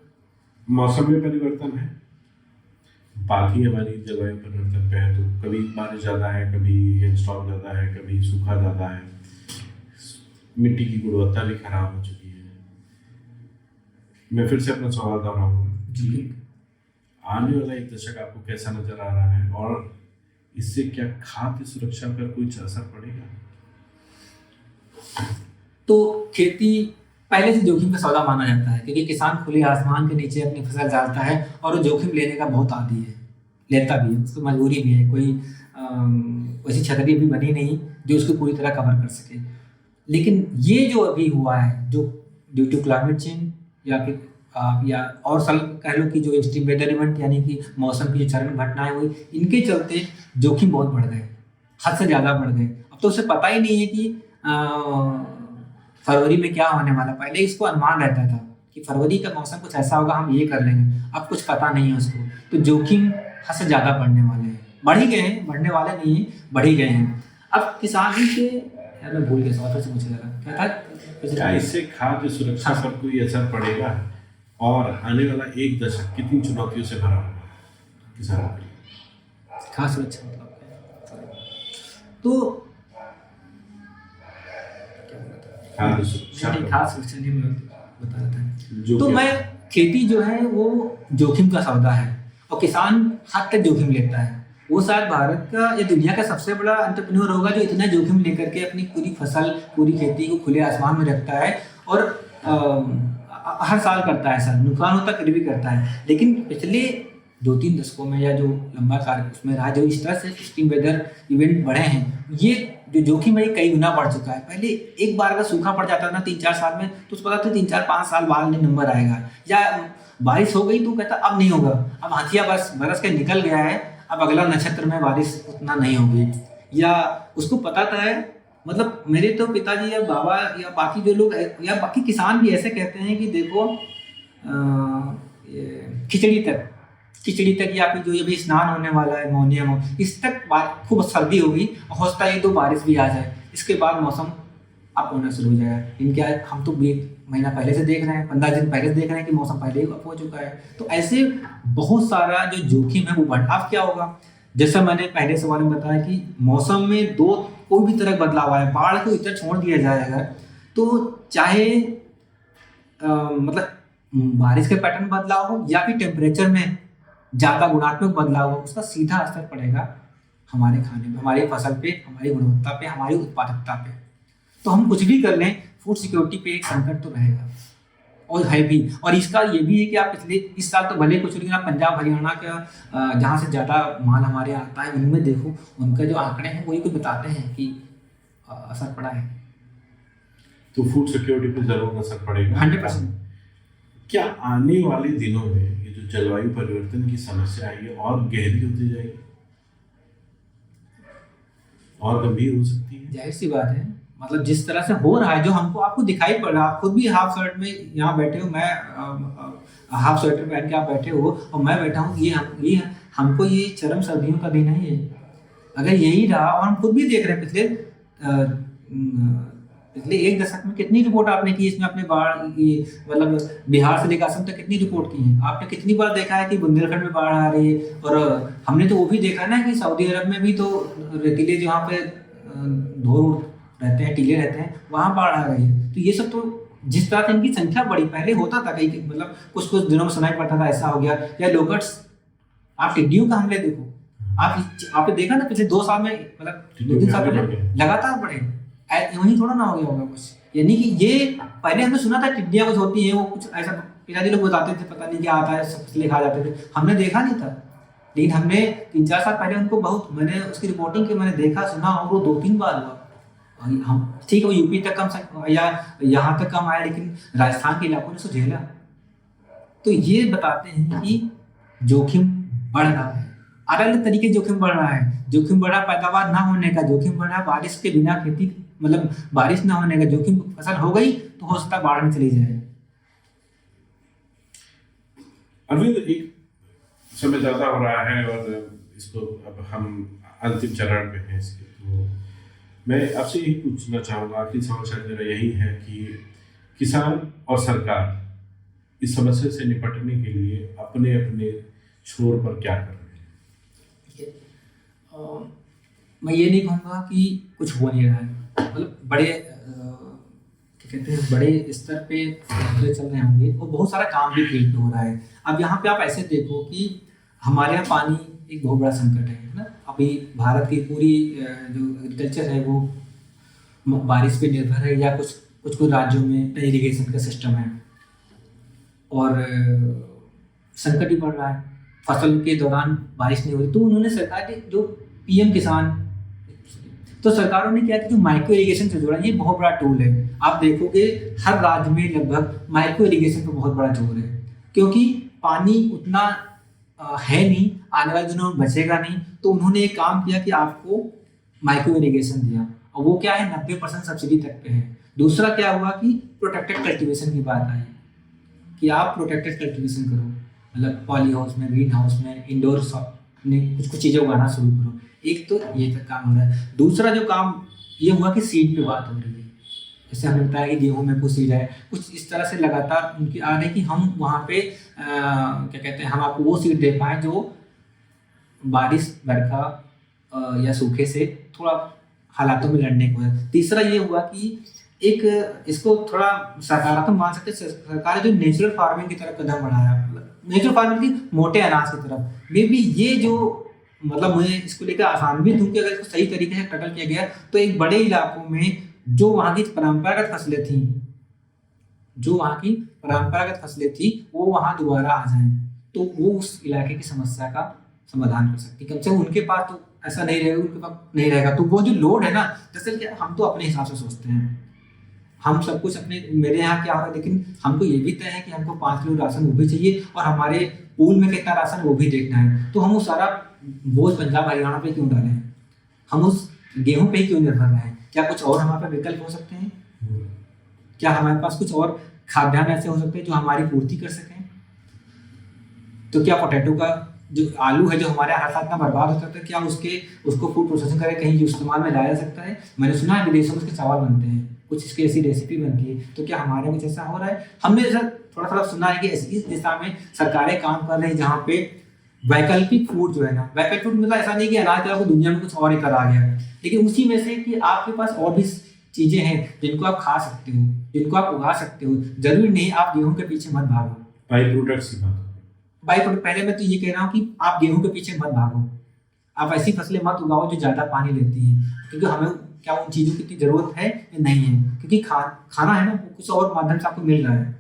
मौसम में परिवर्तन है, बाकी हमारी जलवायु परिवर्तन पे है, तो कभी बारिश ज़्यादा है, कभी हेलस्टॉर्म ज़्यादा है, कभी सूखा ज़्यादा है, मिट्टी की गुणवत्ता भी खराब हो चुकी है। मैं फिर से अपना सवाल दोहराऊंगा कि आने वाला एक दशक आपको कैसा नजर आ रहा है, और इससे क्या खाद्य सुरक्षा पर कुछ असर पड़ेगा? तो खेती पहले से जोखिम का सौदा माना जाता है, क्योंकि किसान खुले आसमान के नीचे अपनी फसल डालता है और वो जोखिम लेने का बहुत आदी है, लेता भी है, उसको मजबूरी भी है। कोई वैसी छतरी भी बनी नहीं जो उसको पूरी तरह कवर कर सके। लेकिन ये जो अभी हुआ है, जो ड्यू टू क्लाइमेट चेंज या फिर या और साल कह लो कि जो एक्सट्रीम वेदर इवेंट यानी कि मौसम की जो चरम घटनाएं हुई, इनके चलते जोखिम बहुत बढ़ गए, हद से ज़्यादा बढ़ गए। अब तो उसे पता ही नहीं है कि फरवरी में क्या होने वाला। पहले इसको अनुमान रहता था कि फरवरी का मौसम कुछ ऐसा होगा, हम ये कर लेंगे। अब कुछ पता नहीं है उसको, तो जोखिम हद से ज़्यादा बढ़ने वाले हैं, बढ़ ही गए हैं, बढ़ने वाले नहीं हैं, बढ़ ही गए हैं। अब किसान ही के यार मैं भूल गया सवाल, से पूछने लगा क्या था। क्या इससे खाद्य सुरक्षा पर कोई असर पड़ेगा, और आने वाला एक दशक कितनी चुनौतियों से भरा होगा किसानों के लिए? खाद्य सुरक्षा मतलब तो खाद्य सुरक्षा खाद्य सुरक्षा नहीं मैं बता रहा था। जो तो मैं खेती जो है वो जोखिम का सौदा है, और किसान हद तक जोखिम लेता है। वो शायद भारत का या दुनिया का सबसे बड़ा एंटरप्रेन्योर होगा जो इतना जोखिम लेकर के अपनी पूरी फसल, पूरी खेती को खुले आसमान में रखता है, और हर साल करता है। ऐसा नुकसान होता फिर भी करता है। लेकिन पिछले 2-3 दशकों में या जो लंबा कार्य उसमें रहा, जो इस तरह से एक्सट्रीम वेदर इवेंट बढ़े हैं, ये जो जोखिम है कई गुना बढ़ चुका है। पहले एक बार अगर सूखा पड़ जाता था 3-4 साल में, तो उसको पता था 3-4-5 साल बाद में नंबर आएगा, या बारिश हो गई तो कहता अब नहीं होगा, अब हाथिया बरस के निकल गया है, अब अगला नक्षत्र में बारिश उतना नहीं होगी। या उसको पता था मतलब मेरे तो पिताजी या बाबा या बाकी जो लोग या बाकी किसान भी ऐसे कहते हैं कि देखो खिचड़ी तक या फिर जो ये भी स्नान होने वाला है मौनियम, इस तक खूब सर्दी होगी, और हो सकता है 2 बारिश भी आ जाए, इसके बाद मौसम अप होना शुरू हो जाएगा। इनके हम तो 1 महीना पहले से देख रहे हैं, 15 दिन पहले से देख रहे हैं कि मौसम पहले ही अप हो चुका है। तो ऐसे बहुत सारा जो जोखिम है वो बढ़। अब क्या होगा, जैसा मैंने पहले सवाल में बताया कि मौसम में कोई भी तरह बदलाव आए, बाढ़ को इतना छोड़ दिया जाएगा, तो चाहे मतलब बारिश के पैटर्न बदलाव हो या फिर टेम्परेचर में ज़्यादा गुणात्मक बदलाव हो, उसका सीधा असर पड़ेगा हमारे खाने पे, हमारी फसल पे, हमारी गुणवत्ता पे, हमारी उत्पादकता पे। तो हम कुछ भी कर लें, फूड सिक्योरिटी पे एक संकट तो रहेगा, और है भी। और इसका ये भी है कि आप पिछले इस साल तो भले कुछ नहीं, आप पंजाब हरियाणा का जहाँ से ज़्यादा माल हमारे यहाँ आता है, उनमें देखो उनका जो आंकड़े हैं वही कुछ बताते हैं कि असर पड़ा है। तो फूड सिक्योरिटी पे जरूर असर पड़ेगा 100%। क्या आने वाले दिनों में ये जो जलवायु परिवर्तन की समस्या है ये और गहरी होती जाएगी, और गंभीर हो सकती है? जाहिर सी बात है, मतलब जिस तरह से हो रहा है, जो आपको दिखाई पड़ रहा है, आप खुद भी हाफ शर्ट में यहाँ बैठे हो, मैं हाफ स्वेटर पहन के आप बैठे हो और मैं बैठा हूँ, ये हमको ये चरम सर्दियों का दिन है ये। अगर यही रहा, और हम खुद भी देख रहे हैं पिछले 1 दशक में कितनी रिपोर्ट आपने की इसमें, अपने बाढ़ मतलब बिहार से लेकर असम तक कितनी रिपोर्ट की है आपने, कितनी बार देखा है कि बुंदेलखंड में बाढ़ आ रही है, और हमने तो वो भी देखा ना कि सऊदी अरब में भी तो रेतीले जहाँ पे धोर रहते हैं, टीले रहते हैं, वहाँ बाढ़ आ रही है। तो ये सब तो जिस तरह से इनकी संख्या बढ़ी, पहले होता था कई मतलब कुछ दिनों में सुनाई पड़ता था ऐसा हो गया, या लोकट्स, आप टिड्डियों का हमले देखो, आपने देखा ना पिछले 2 साल में, मतलब 2-3 साल पहले लगातार बढ़े, वहीं थोड़ा ना हो गया होगा कुछ। यानी कि ये पहले हमने सुना था टिड्डियाँ कुछ होती हैं, वो कुछ ऐसा पिताजी लोग बताते थे, पता नहीं क्या आता है, सब फसलें खा जाते थे, हमने देखा नहीं था। लेकिन हमने 3-4 साल पहले उनको बहुत, मैंने उसकी रिपोर्टिंग की, मैंने देखा सुना, और वो 2-3 बार हुआ। हम ठीक है वो यूपी तक कम या यहाँ तक कम आया, लेकिन राजस्थान के इलाकों ने उसको झेला। तो ये बताते हैं कि जोखिम बढ़ रहा है, अलग अलग तरीके जोखिम बढ़ रहा है। जोखिम बढ़ा पैदावार ना होने का, जोखिम बढ़ा बारिश के बिना खेती, मतलब बारिश ना होने का जोखिम, फसल हो गई तो हो सकता है बाढ़ में चली जाए। अरविंद, एक समय ज्यादा हो रहा है और इसको अब हम अंतिम चरण पे हैं इसके, तो मैं आपसे यही पूछना चाहूँगा, आखिरी सवाल शायद मेरा यही है कि किसान और सरकार इस समस्या से निपटने के लिए अपने अपने छोर पर क्या कर रहे हैं? मैं ये नहीं कहूँगा कि कुछ हो नहीं रहा है, मतलब बड़े क्या कहते हैं, बड़े स्तर पे फैसले चल रहे होंगे और बहुत सारा काम भी फील्ड पे हो रहा है। अब यहाँ पे आप ऐसे देखो कि हमारे यहाँ पानी एक बहुत बड़ा संकट है ना। अभी भारत की पूरी जो एग्रीकल्चर है वो बारिश पे निर्भर है, या कुछ कुछ कुछ राज्यों में इरिगेशन का सिस्टम है, और संकट ही बढ़ रहा है। फसल के दौरान बारिश नहीं हो रही, तो उन्होंने सरकार ने जो पीएम किसान, तो सरकारों ने क्या कि जो माइक्रो इरिगेशन से जोड़ा, ये बहुत बड़ा टूल है। आप देखोगे हर राज्य में लगभग माइक्रो इरिगेशन पर बहुत बड़ा जोर है, क्योंकि पानी उतना है नहीं, आने वाले दिनों में बचेगा नहीं, तो उन्होंने एक काम किया कि आपको माइक्रो इरिगेशन दिया, और वो क्या है 90% सब्सिडी तक पे है। दूसरा क्या हुआ कि प्रोटेक्टेड कल्टीवेशन की बात आई कि आप प्रोटेक्टेड कल्टीवेशन करो, मतलब पॉली हाउस में, ग्रीन हाउस में, इंडोर में कुछ कुछ चीज़ें उगाना शुरू करो। एक तो ये काम हो रहा है। दूसरा जो काम ये हुआ कि सीड पे बात हो रही है, जैसे हमें बताया कि गेहूं में कुछ सीड है, कुछ इस तरह से लगातार उनकी आ रही कि हम वहाँ पे क्या कहते हैं, हम आपको वो सीड दे पाएँ जो बारिश, बरखा या सूखे से थोड़ा हालातों में लड़ने को है। तीसरा ये हुआ कि एक इसको थोड़ा सकारात्मक मान सकते हैं, सरकार जो नेचुरल फार्मिंग की तरफ कदम बढ़ाया, नेचुरल फार्मिंग की मोटे अनाज की तरफ। मे बी ये जो मतलब मुझे इसको लेकर आसान भी दूँ कि अगर इसको सही तरीके से टैकल किया गया तो एक बड़े इलाकों में जो वहाँ की परंपरागत फसलें थी, वो वहाँ दोबारा आ जाएं, तो वो उस इलाके की समस्या का समाधान कर सकती। कम से कम उनके पास तो ऐसा नहीं रहेगा, उनके पास नहीं रहेगा, तो वो जो लोड है ना, जैसे कि हम तो अपने हिसाब से सोचते हैं, हम सब कुछ अपने, मेरे यहाँ क्या हो रहा है, लेकिन हमको ये भी तय है कि हमको 5 किलो राशन वो भी चाहिए, और हमारे पूल में कितना राशन वो भी देखना है। तो हम वो सारा बोझ पंजाब हरियाणा पे क्यों डालें, हम उस गेहूं पे ही क्यों निर्भर रहें? क्या कुछ और हमारे पास विकल्प हो सकते हैं? क्या हमारे पास कुछ और खाद्यान्न ऐसे हो सकते हैं जो हमारी पूर्ति कर सकें? तो क्या पोटैटो का जो आलू है जो हमारे हर साल इतना बर्बाद हो सकता है, क्या उसको फूड प्रोसेसिंग करके कहीं इस्तेमाल में लाया जा सकता है? मैंने सुना है विदेशों में उसके चावल बनते हैं, कुछ इसकी ऐसी रेसिपी बनती है, तो क्या हमारे कुछ ऐसा हो रहा है? हमने ऐसा थोड़ा थोड़ा सुना है कि इस दिशा में सरकारें काम कर रही हैं, जहाँ पे वैकल्पिक फूड जो है ना, वैकल्पिक फूड मतलब ऐसा नहीं कि अनाज के अलावा दुनिया में कुछ और ही करा गया है, लेकिन उसी में से कि आपके पास और भी चीजें हैं जिनको आप खा सकते हो, जिनको आप उगा सकते हो। जरूरी नहीं आप गेहूं के पीछे मत भागो। बाई प्रोडक्ट्स की बात, बाई प्रोडक्ट, पहले मैं तो ये कह रहा हूँ कि आप गेहूं के पीछे मत भागो, आप ऐसी फसलें मत उगाओ जो ज्यादा पानी लेती हैं, क्योंकि हमें क्या उन चीजों की इतनी जरूरत है या नहीं है, क्योंकि खाना है ना, कुछ और माध्यम से आपको मिल रहा है।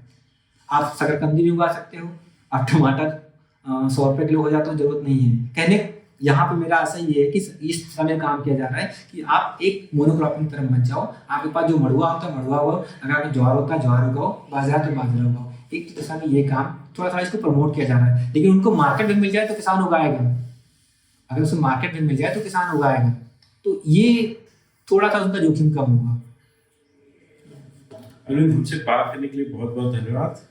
आप शकरकंदी भी उगा सकते हो, आप टमाटर 100 रुपये किलो हो जाता है, जरूरत नहीं है। कहने यहाँ पे मेरा आशा ये है कि इस समय काम किया जा रहा है कि आप एक मोनोक्रॉपिंग की तरफ मत जाओ। आपके पास जो मड़ुआ होता है मड़ुआ उगाओ, अगर आपको ज्वार होता है ज्वार उगाओ, बाजरा तो बाजरा उगाओ। एक दिशा में ये काम थोड़ा थोड़ा इसको प्रमोट किया जा रहा है, लेकिन उनको मार्केट में मिल जाए तो किसान उगाएगा, अगर उसे मार्केट में मिल जाए तो किसान उगाएगा, तो ये थोड़ा सा उनका जोखिम कम होगा। अरविंद, हमसे बात करने के लिए बहुत बहुत धन्यवाद।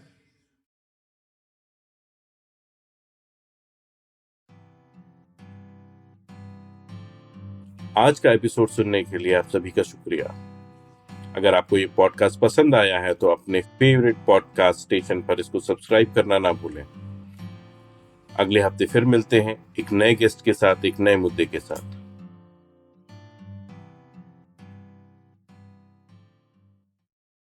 आज का एपिसोड सुनने के लिए आप सभी का शुक्रिया। अगर आपको ये पॉडकास्ट पसंद आया है तो अपने फेवरेट पॉडकास्ट स्टेशन पर इसको सब्सक्राइब करना ना भूलें। अगले हफ्ते फिर मिलते हैं एक नए गेस्ट के साथ, एक नए मुद्दे के साथ।